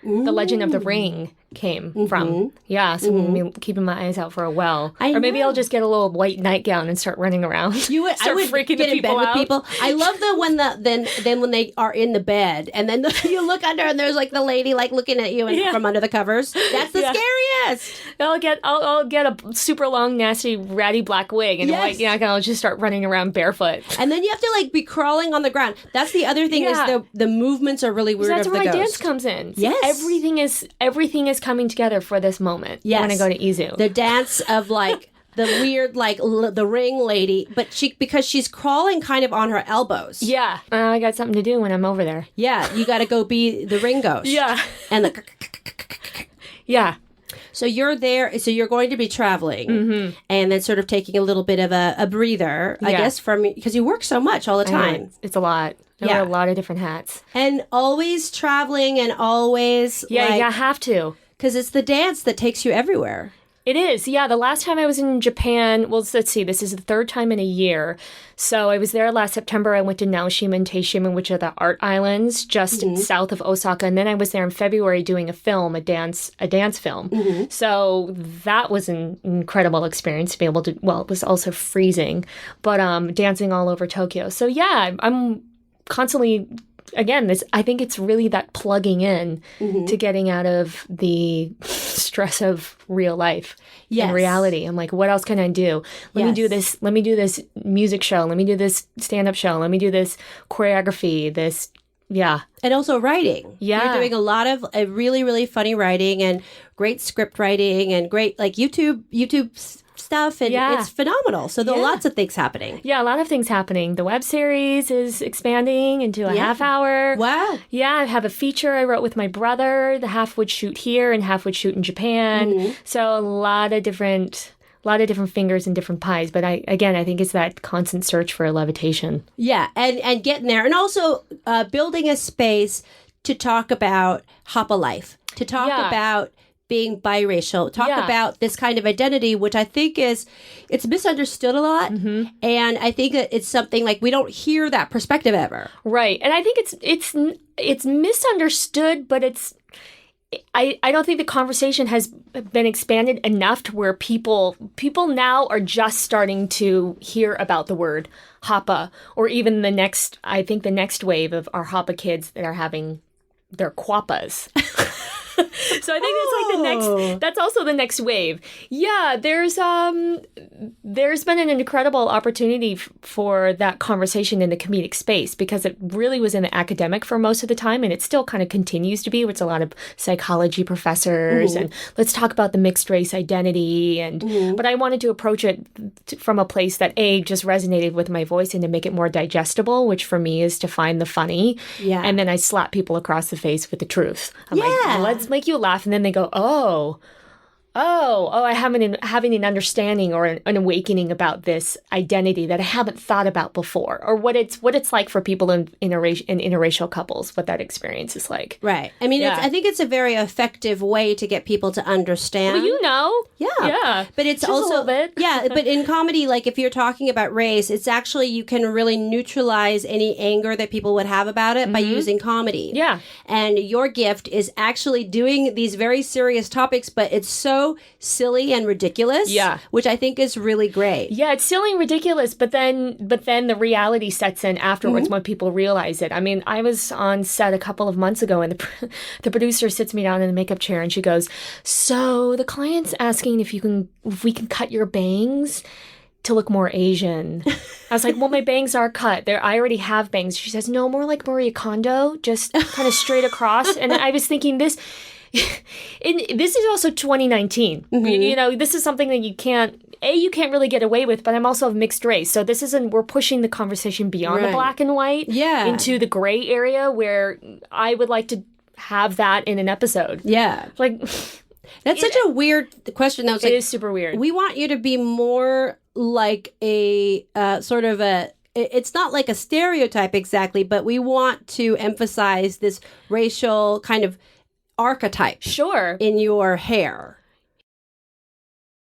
Legend of the Ring came from. Yeah, so I'm keeping my eyes out for a well. Or maybe I'll just get a little white nightgown and start running around. I would freaking get the in bed people with out. people. I love then when they are in the bed and then you look under and there's like the lady like looking at you from under the covers. That's the scariest. I'll get a super long, nasty, ratty black wig and I'll just start running around barefoot. And then you have to like be crawling on the ground. That's the other thing is the movements are really weird. That's of where the my ghost. dance comes in. Yes, Everything is coming together for this moment. Yes. When I go to Izu. The dance of like the weird like the ring lady, but because she's crawling kind of on her elbows. Yeah, I got something to do when I'm over there. Yeah, you got to go be the ring ghost. Yeah, and the yeah. So you're there. So you're going to be traveling, and then sort of taking a little bit of a breather, I guess, from because you work so much all the time. It's a lot. I wear a lot of different hats, and always traveling, and always you have to because it's the dance that takes you everywhere. It is, yeah. The last time I was in Japan, well, let's see, this is the third time in a year. So I was there last September. I went to Naoshima and Teishima, which are the art islands just south of Osaka. And then I was there in February doing a dance film. So that was an incredible experience to be able to, well, it was also freezing, but dancing all over Tokyo. So yeah, I'm constantly... Again, I think it's really that plugging in to getting out of the stress of real life and reality. I'm like, what else can I do? Let me do this. Let me do this music show. Let me do this stand-up show. Let me do this choreography. And also writing. Yeah. You're doing a lot of really, really funny writing and great script writing and great like YouTube stuff, and it's phenomenal. So there are lots of things happening. Yeah, a lot of things happening. The web series is expanding into a half hour. Wow. Yeah, I have a feature I wrote with my brother. The half would shoot here and half would shoot in Japan. So a lot of different fingers and different pies. But I think it's that constant search for levitation. Yeah, and getting there. And also building a space to talk about hapa life, to talk about being biracial, talk about this kind of identity, which I think it's misunderstood a lot. And I think that it's something like we don't hear that perspective ever. Right. And I think it's misunderstood, but I don't think the conversation has been expanded enough to where people now are just starting to hear about the word hapa, or even the next wave of our hapa kids that are having their quapas. So I think that's also the next wave. Yeah, there's been an incredible opportunity for that conversation in the comedic space, because it really was in the academic for most of the time, and it still kind of continues to be, where it's a lot of psychology professors and let's talk about the mixed race identity, but I wanted to approach it from a place that just resonated with my voice, and to make it more digestible, which for me is to find the funny, and then I slap people across the face with the truth. I'm like, let's make you laugh, and then they go, oh, I having an understanding or an awakening about this identity that I haven't thought about before, or what it's like for people in interracial couples, what that experience is like. Right. I mean, I think it's a very effective way to get people to understand. Well, yeah. But it's just also a little bit. But in comedy, like if you're talking about race, it's actually you can really neutralize any anger that people would have about it by using comedy. Yeah. And your gift is actually doing these very serious topics, but it's so silly and ridiculous, which I think is really great. Yeah, it's silly and ridiculous, but then the reality sets in afterwards when people realize it. I mean, I was on set a couple of months ago, and the producer sits me down in the makeup chair, and she goes, "So the client's asking if we can cut your bangs to look more Asian." I was like, "Well, my bangs are cut. I already have bangs." She says, "No, more like Maria Kondo, just kind of straight across." And I was thinking this is also 2019. You know, this is something that you can't really get away with, but I'm also of mixed race. So we're pushing the conversation beyond the black and white into the gray area, where I would like to have that in an episode. Yeah. Like, that's such a weird question, though. It is super weird. We want you to be more like a sort of it's not like a stereotype exactly, but we want to emphasize this racial kind of archetype in your hair.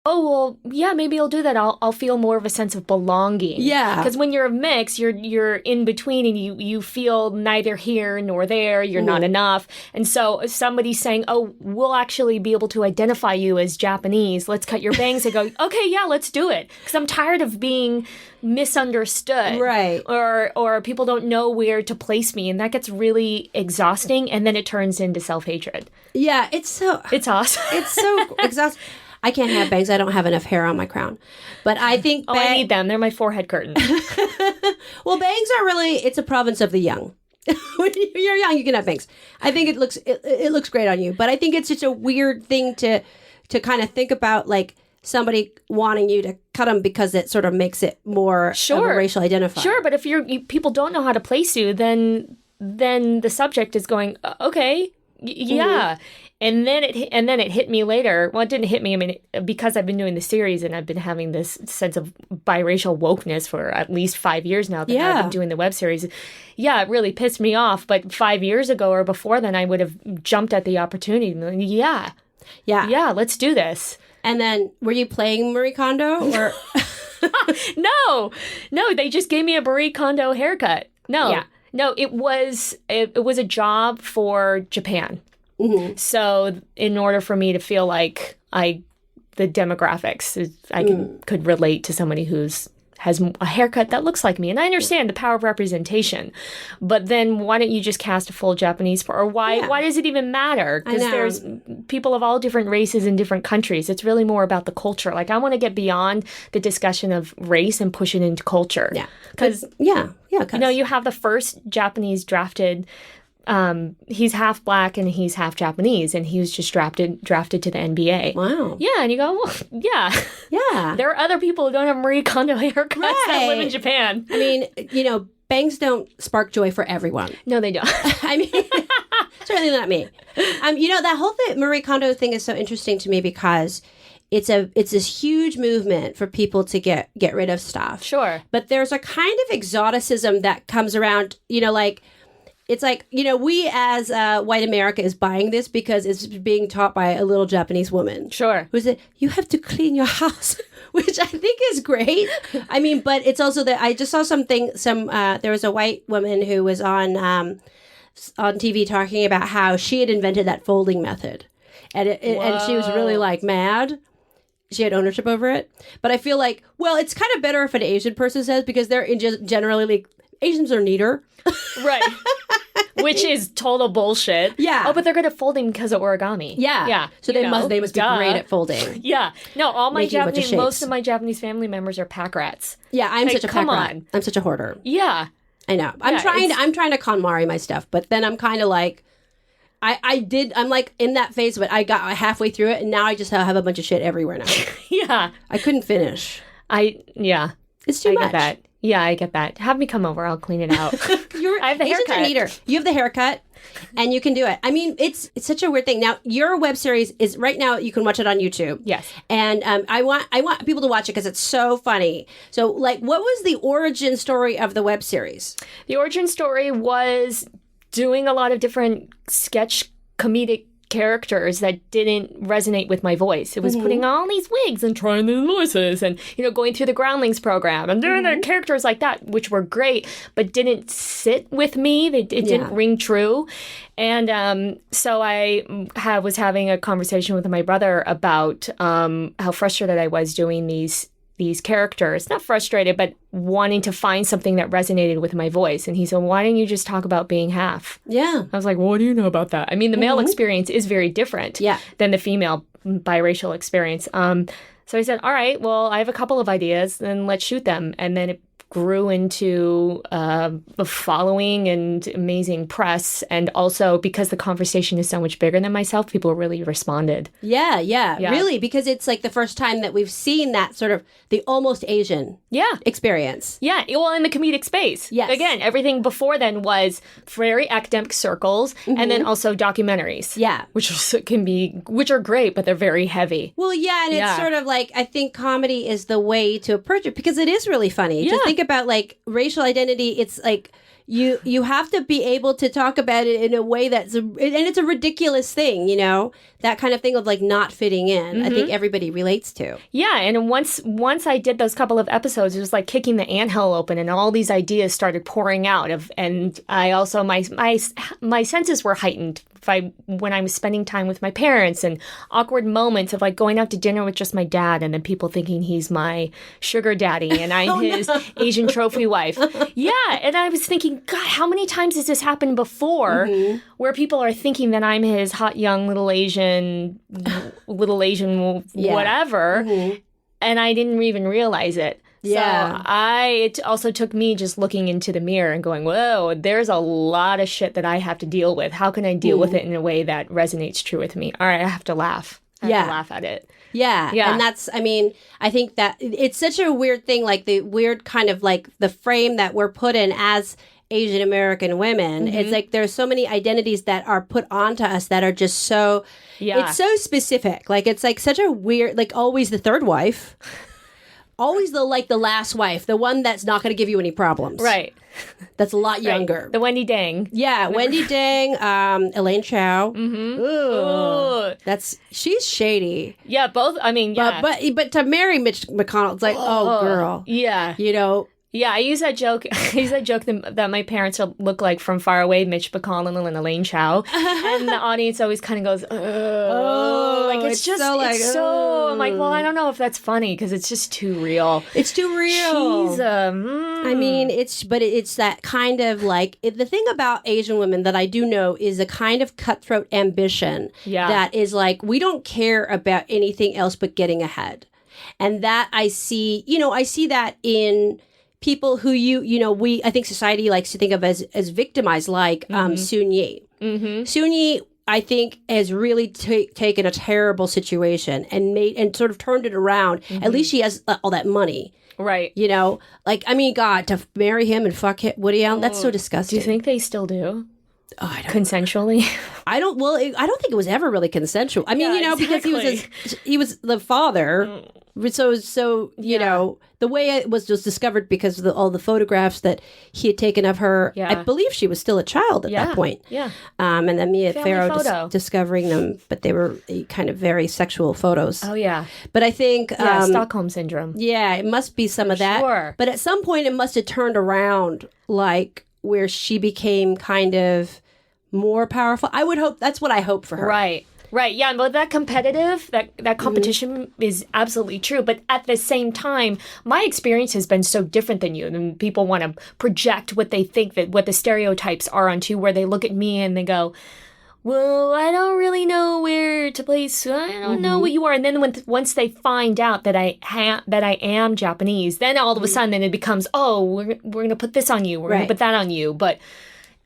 oh, well, yeah, maybe I'll do that. I'll feel more of a sense of belonging. Yeah. Because when you're a mix, you're in between and you feel neither here nor there. You're not enough. And so if somebody's saying, oh, we'll actually be able to identify you as Japanese. Let's cut your bangs. I go, okay, yeah, let's do it. Because I'm tired of being misunderstood. Right. Or people don't know where to place me. And that gets really exhausting. And then it turns into self-hatred. Yeah, it's awesome. It's so exhausting. I can't have bangs. I don't have enough hair on my crown. But I think I need them. They're my forehead curtain. Well, bangs are really, it's a province of the young. When you're young, you can have bangs. I think it looks great on you. But I think it's just a weird thing to kind of think about, like somebody wanting you to cut them because it sort of makes it more of a racial identifier. Sure, but if people don't know how to place you, then the subject is going, okay, yeah. And then it hit me later. Well, it didn't hit me. I mean, because I've been doing the series and I've been having this sense of biracial wokeness for at least 5 years now that I've been doing the web series. Yeah, it really pissed me off. But 5 years ago or before then, I would have jumped at the opportunity. Yeah, let's do this. And then, were you playing Marie Kondo or? No, they just gave me a Marie Kondo haircut. No, it was a job for Japan. Mm-hmm. So in order for me to feel like the demographics, I could relate to somebody has a haircut that looks like me. And I understand the power of representation. But then why don't you just cast a full Japanese or why does it even matter? Because there's people of all different races in different countries. It's really more about the culture. Like I want to get beyond the discussion of race and push it into culture. Yeah. Because you have the first Japanese drafted. He's half black and he's half Japanese, and he was just drafted to the NBA. Wow. Yeah, and you go, well, yeah. There are other people who don't have Marie Kondo haircuts that live in Japan. I mean, bangs don't spark joy for everyone. No, they don't. I mean, certainly not me. That whole Marie Kondo thing is so interesting to me because it's this huge movement for people to get rid of stuff. Sure. But there's a kind of exoticism that comes around, it's like, we as white America is buying this because it's being taught by a little Japanese woman. Sure. Who said, you have to clean your house, which I think is great. I mean, but it's also that I just saw there was a white woman who was on TV talking about how she had invented that folding method. And she was really mad. She had ownership over it. But I feel like, well, it's kind of better if an Asian person says, because they're generally, Asians are neater. Right. Which is total bullshit. Yeah. Oh, but they're good at folding because of origami. Yeah. Yeah. So they must be great at folding. Yeah. No, most of my Japanese family members are pack rats. Yeah, I'm such a pack rat. I'm such a hoarder. Yeah. I know. I'm trying to KonMari my stuff, but then I'm kind of like, I'm like in that phase, but I got halfway through it and now I just have a bunch of shit everywhere now. Yeah. I couldn't finish. It's too much. Get that. Yeah, I get that. Have me come over. I'll clean it out. I have the haircut. You have the haircut, and you can do it. I mean, it's such a weird thing. Now, your web series is right now. You can watch it on YouTube. Yes, and I want people to watch it because it's so funny. So, what was the origin story of the web series? The origin story was doing a lot of different sketch comedic characters that didn't resonate with my voice. It was putting on all these wigs and trying these voices and, going through the Groundlings program and doing the characters like that, which were great, but didn't sit with me. It didn't ring true. And so I was having a conversation with my brother about how frustrated I was doing these characters. Not frustrated, but wanting to find something that resonated with my voice. And he said, why don't you just talk about being half? Yeah. I was like, well, what do you know about that? I mean, the male experience is very different than the female biracial experience. So I said, all right, well, I have a couple of ideas, then let's shoot them. And then it grew into a following and amazing press. And also because the conversation is so much bigger than myself, people really responded. Yeah, really, because it's like the first time that we've seen that sort of the almost Asian experience. Yeah, well, in the comedic space. Yes. Again, everything before then was very academic circles and then also documentaries. Yeah. Which are great, but they're very heavy. Well, yeah, and it's sort of like, I think comedy is the way to approach it because it is really funny to think about racial identity. It's like, you have to be able to talk about it in a way and it's a ridiculous thing, you know, that kind of thing of like not fitting in. I think everybody relates to. Yeah, and once I did those couple of episodes, it was like kicking the anthill open, and all these ideas started pouring out. And I also my senses were heightened when I was spending time with my parents, and awkward moments of like going out to dinner with just my dad, and then people thinking he's my sugar daddy and I'm his Asian trophy wife. Yeah, and I was thinking, God, how many times has this happened before, where people are thinking that I'm his hot young little Asian whatever, and I didn't even realize it. Yeah. So it also took me just looking into the mirror and going, whoa, there's a lot of shit that I have to deal with. How can I deal with it in a way that resonates true with me? All right, I have to laugh. I have to laugh at it. Yeah. Yeah. And that's, I mean, I think that it's such a weird thing, like the weird kind of like the frame that we're put in as Asian American women. It's like there's so many identities that are put onto us that are just so, it's so specific. Like it's like such a weird, like always the third wife. Always the last wife, the one that's not going to give you any problems. Right. That's a lot younger. The Wendy Dang. Yeah, Wendy Dang, Elaine Chow. Ooh. She's shady. Yeah, both. I mean, yeah. But to marry Mitch McConnell, it's like, oh girl. Yeah. You know. Yeah, I use that joke. That my parents look like from far away Mitch McConnell and Elaine Chow, and the audience always kind of goes, "Oh, like it's just so like, it's so." I'm like, well, I don't know if that's funny because it's just too real. It's too real. She's I mean, it's that kind of like the thing about Asian women that I do know is a kind of cutthroat ambition. Yeah. That is like we don't care about anything else but getting ahead, and that I see that in people who I think society likes to think of as victimized, like Soon Yi. Soon Yi, I think, has really taken a terrible situation and sort of turned it around. At least she has all that money. right. You know, like, I mean, God, to marry him and fuck Woody Allen, that's so disgusting. Do you think they still do? Oh, I don't Consensually? I don't think it was ever really consensual. I mean, because he was the father. So you know, the way it was discovered because of all the photographs that he had taken of her. Yeah. I believe she was still a child at that point. Yeah. And then Mia Family Farrow photo. discovering them, but they were kind of very sexual photos. Oh, yeah. But I think Stockholm Syndrome. yeah, it must be some of that. Sure. But at some point, it must have turned around, like where she became kind of more powerful. I would hope that's what I hope for her. Right. Right. Yeah. But that that competition is absolutely true. But at the same time, my experience has been so different than you. And people want to project what they think what the stereotypes are onto, where they look at me and they go, well, I don't really know where to place. I don't know what you are. And then once they find out that I am Japanese, then all of a sudden it becomes, oh, we're going to put this on you. We're going to put that on you. But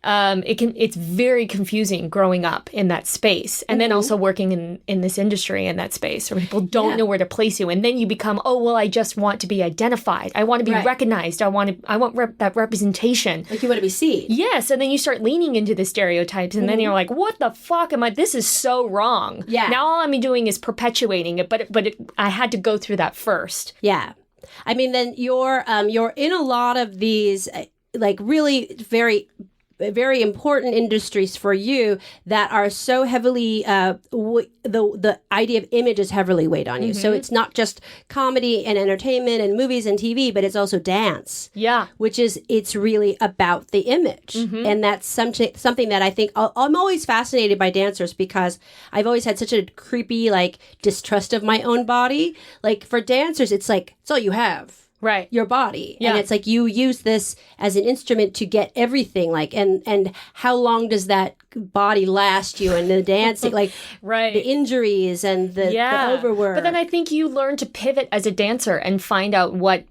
it's very confusing growing up in that space, and then also working in this industry in that space where people don't know where to place you, and then you become, oh well, I just want to be identified, I want to be recognized, I want that representation, like you want to be seen. Yes, and then you start leaning into the stereotypes, and then you're like, what the fuck am I? This is so wrong. Yeah. Now all I'm doing is perpetuating it, but I had to go through that first. Yeah, I mean, then you're in a lot of these like really very important industries for you that are so heavily the idea of image is heavily weighed on you. So it's not just comedy and entertainment and movies and TV, but it's also dance. Yeah, it's really about the image, and that's something that I think I'm always fascinated by dancers, because I've always had such a creepy like distrust of my own body. Like for dancers, it's like it's all you have. Right. Your body. Yeah. And it's like you use this as an instrument to get everything, like, and how long does that body last you, and the dancing, like the injuries and the overwork. But then I think you learn to pivot as a dancer and find out what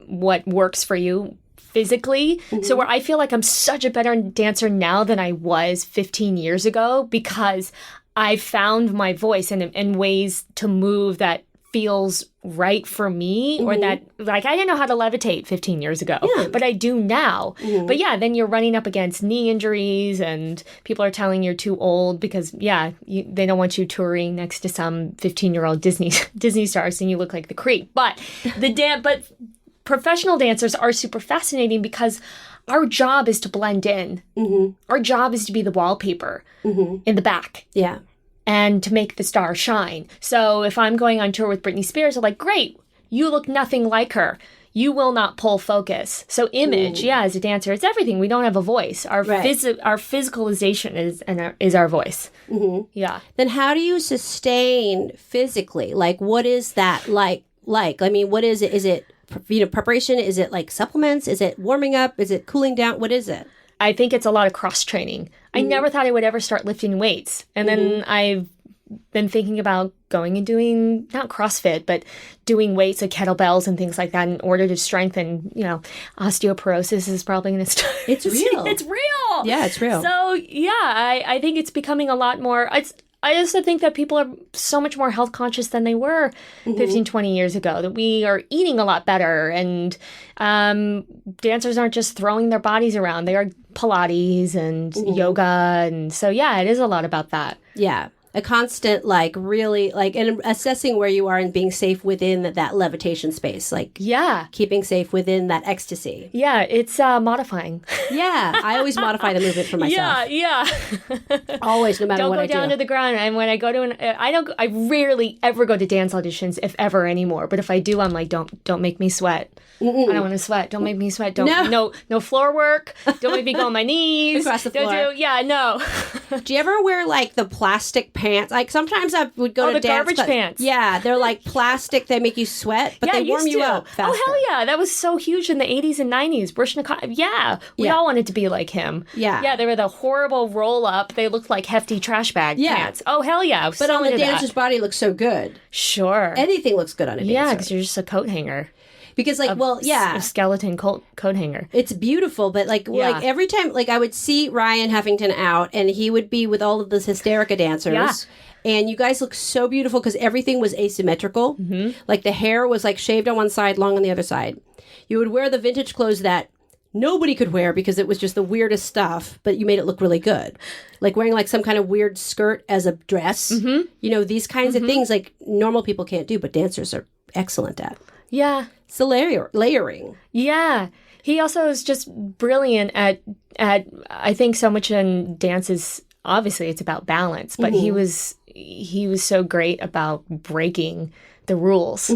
works for you physically. So where I feel like I'm such a better dancer now than I was 15 years ago, because I found my voice and ways to move that feels right for me, or that, like, I didn't know how to levitate 15 years ago, but I do now. But yeah, then you're running up against knee injuries, and people are telling you're too old because they don't want you touring next to some 15-year-old Disney stars and you look like the creep. But but professional dancers are super fascinating, because our job is to blend in. Our job is to be the wallpaper in the back. Yeah. And to make the star shine. So if I'm going on tour with Britney Spears, I'm like, great, you look nothing like her. You will not pull focus. So image, as a dancer, it's everything. We don't have a voice. Our our physicalization is our voice. Yeah. Then how do you sustain physically? Like, what is that like? I mean, what is it? Is it preparation? Is it like supplements? Is it warming up? Is it cooling down? What is it? I think it's a lot of cross training. I never thought I would ever start lifting weights, and then I've been thinking about going and doing, not CrossFit, but doing weights like kettlebells and things like that in order to strengthen, osteoporosis is probably going to start. It's real. It's real. Yeah, it's real. So, I think it's becoming a lot more, I also think that people are so much more health conscious than they were 15, 20 years ago, that we are eating a lot better. And dancers aren't just throwing their bodies around. They are Pilates and yoga. And so, it is a lot about that. Yeah. A constant, really, and assessing where you are and being safe within that levitation space. Keeping safe within that ecstasy. Yeah, it's modifying. Yeah, I always modify the movement for myself. Yeah. Always, no matter what I do. Don't go down to the ground. And when I go to I rarely ever go to dance auditions, if ever anymore. But if I do, I'm like, don't make me sweat. I don't want to sweat. Don't make me sweat. No floor work. Don't make me go on my knees. Across the floor. No. Do you ever wear the plastic pants? Like sometimes I would go to the dance, garbage pants. Yeah, they're plastic. They make you sweat, but they warm you up faster. Oh hell yeah, that was so huge in the 80s and 90s. Baryshnikov, we all wanted to be like him. Yeah, they were the horrible roll up. They looked like hefty trash bag pants. Oh hell yeah, but on the dancer's body looks so good. Sure, anything looks good on a dancer. Yeah, because you're just a coat hanger. Because a skeleton coat hanger. It's beautiful, but every time I would see Ryan Huffington out, and he would be with all of those hysterica dancers, and you guys look so beautiful because everything was asymmetrical. Like the hair was shaved on one side, long on the other side. You would wear the vintage clothes that nobody could wear because it was just the weirdest stuff, but you made it look really good. Like wearing some kind of weird skirt as a dress. These kinds of things normal people can't do, but dancers are excellent at. Yeah. So layering. Yeah. He also is just brilliant at I think so much in dance is obviously it's about balance, but he was so great about breaking the rules.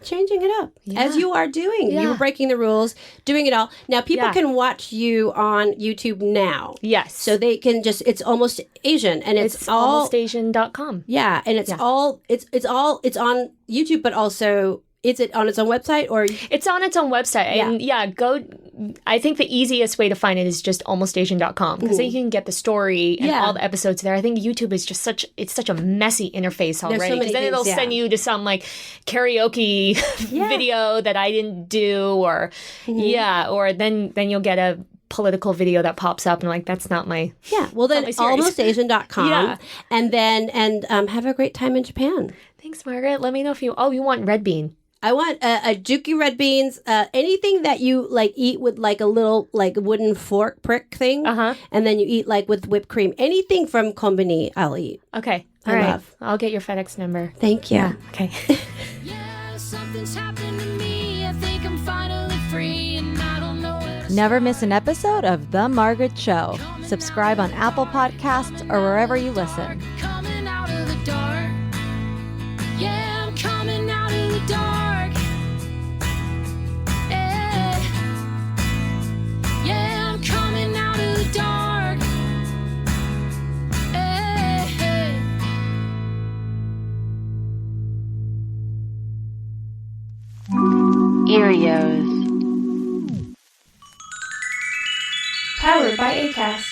Changing it up as you are doing. You were breaking the rules, doing it all. Now people can watch you on YouTube now. Yes. So they can it's Almost Asian, and it's all almostasian.com. Yeah, and it's on YouTube, but also is it on its own website or? It's on its own website. And go. I think the easiest way to find it is just almostasian.com because then you can get the story and all the episodes there. I think YouTube is just such a messy interface already. Because then it'll send you to some karaoke video that I didn't do or then you'll get a political video that pops up and that's not my well then almostasian.com and have a great time in Japan. Thanks, Margaret. Let me know if you want red bean. I want a Juki red beans, anything that you eat with a little wooden fork prick thing, and then you eat with whipped cream. Anything from Kombini, I'll eat. Okay, all right. I'll get your FedEx number. Thank you. Yeah. Okay. Yeah, something's happened to me. I think I'm finally free, and I don't know where to Never miss an episode of The Margaret Cho. Subscribe on Apple Podcasts or wherever you listen. coming out of the dark. Yeah, I'm coming out of the dark. Yeah, I'm coming out of the dark. Erios. Powered by Acast.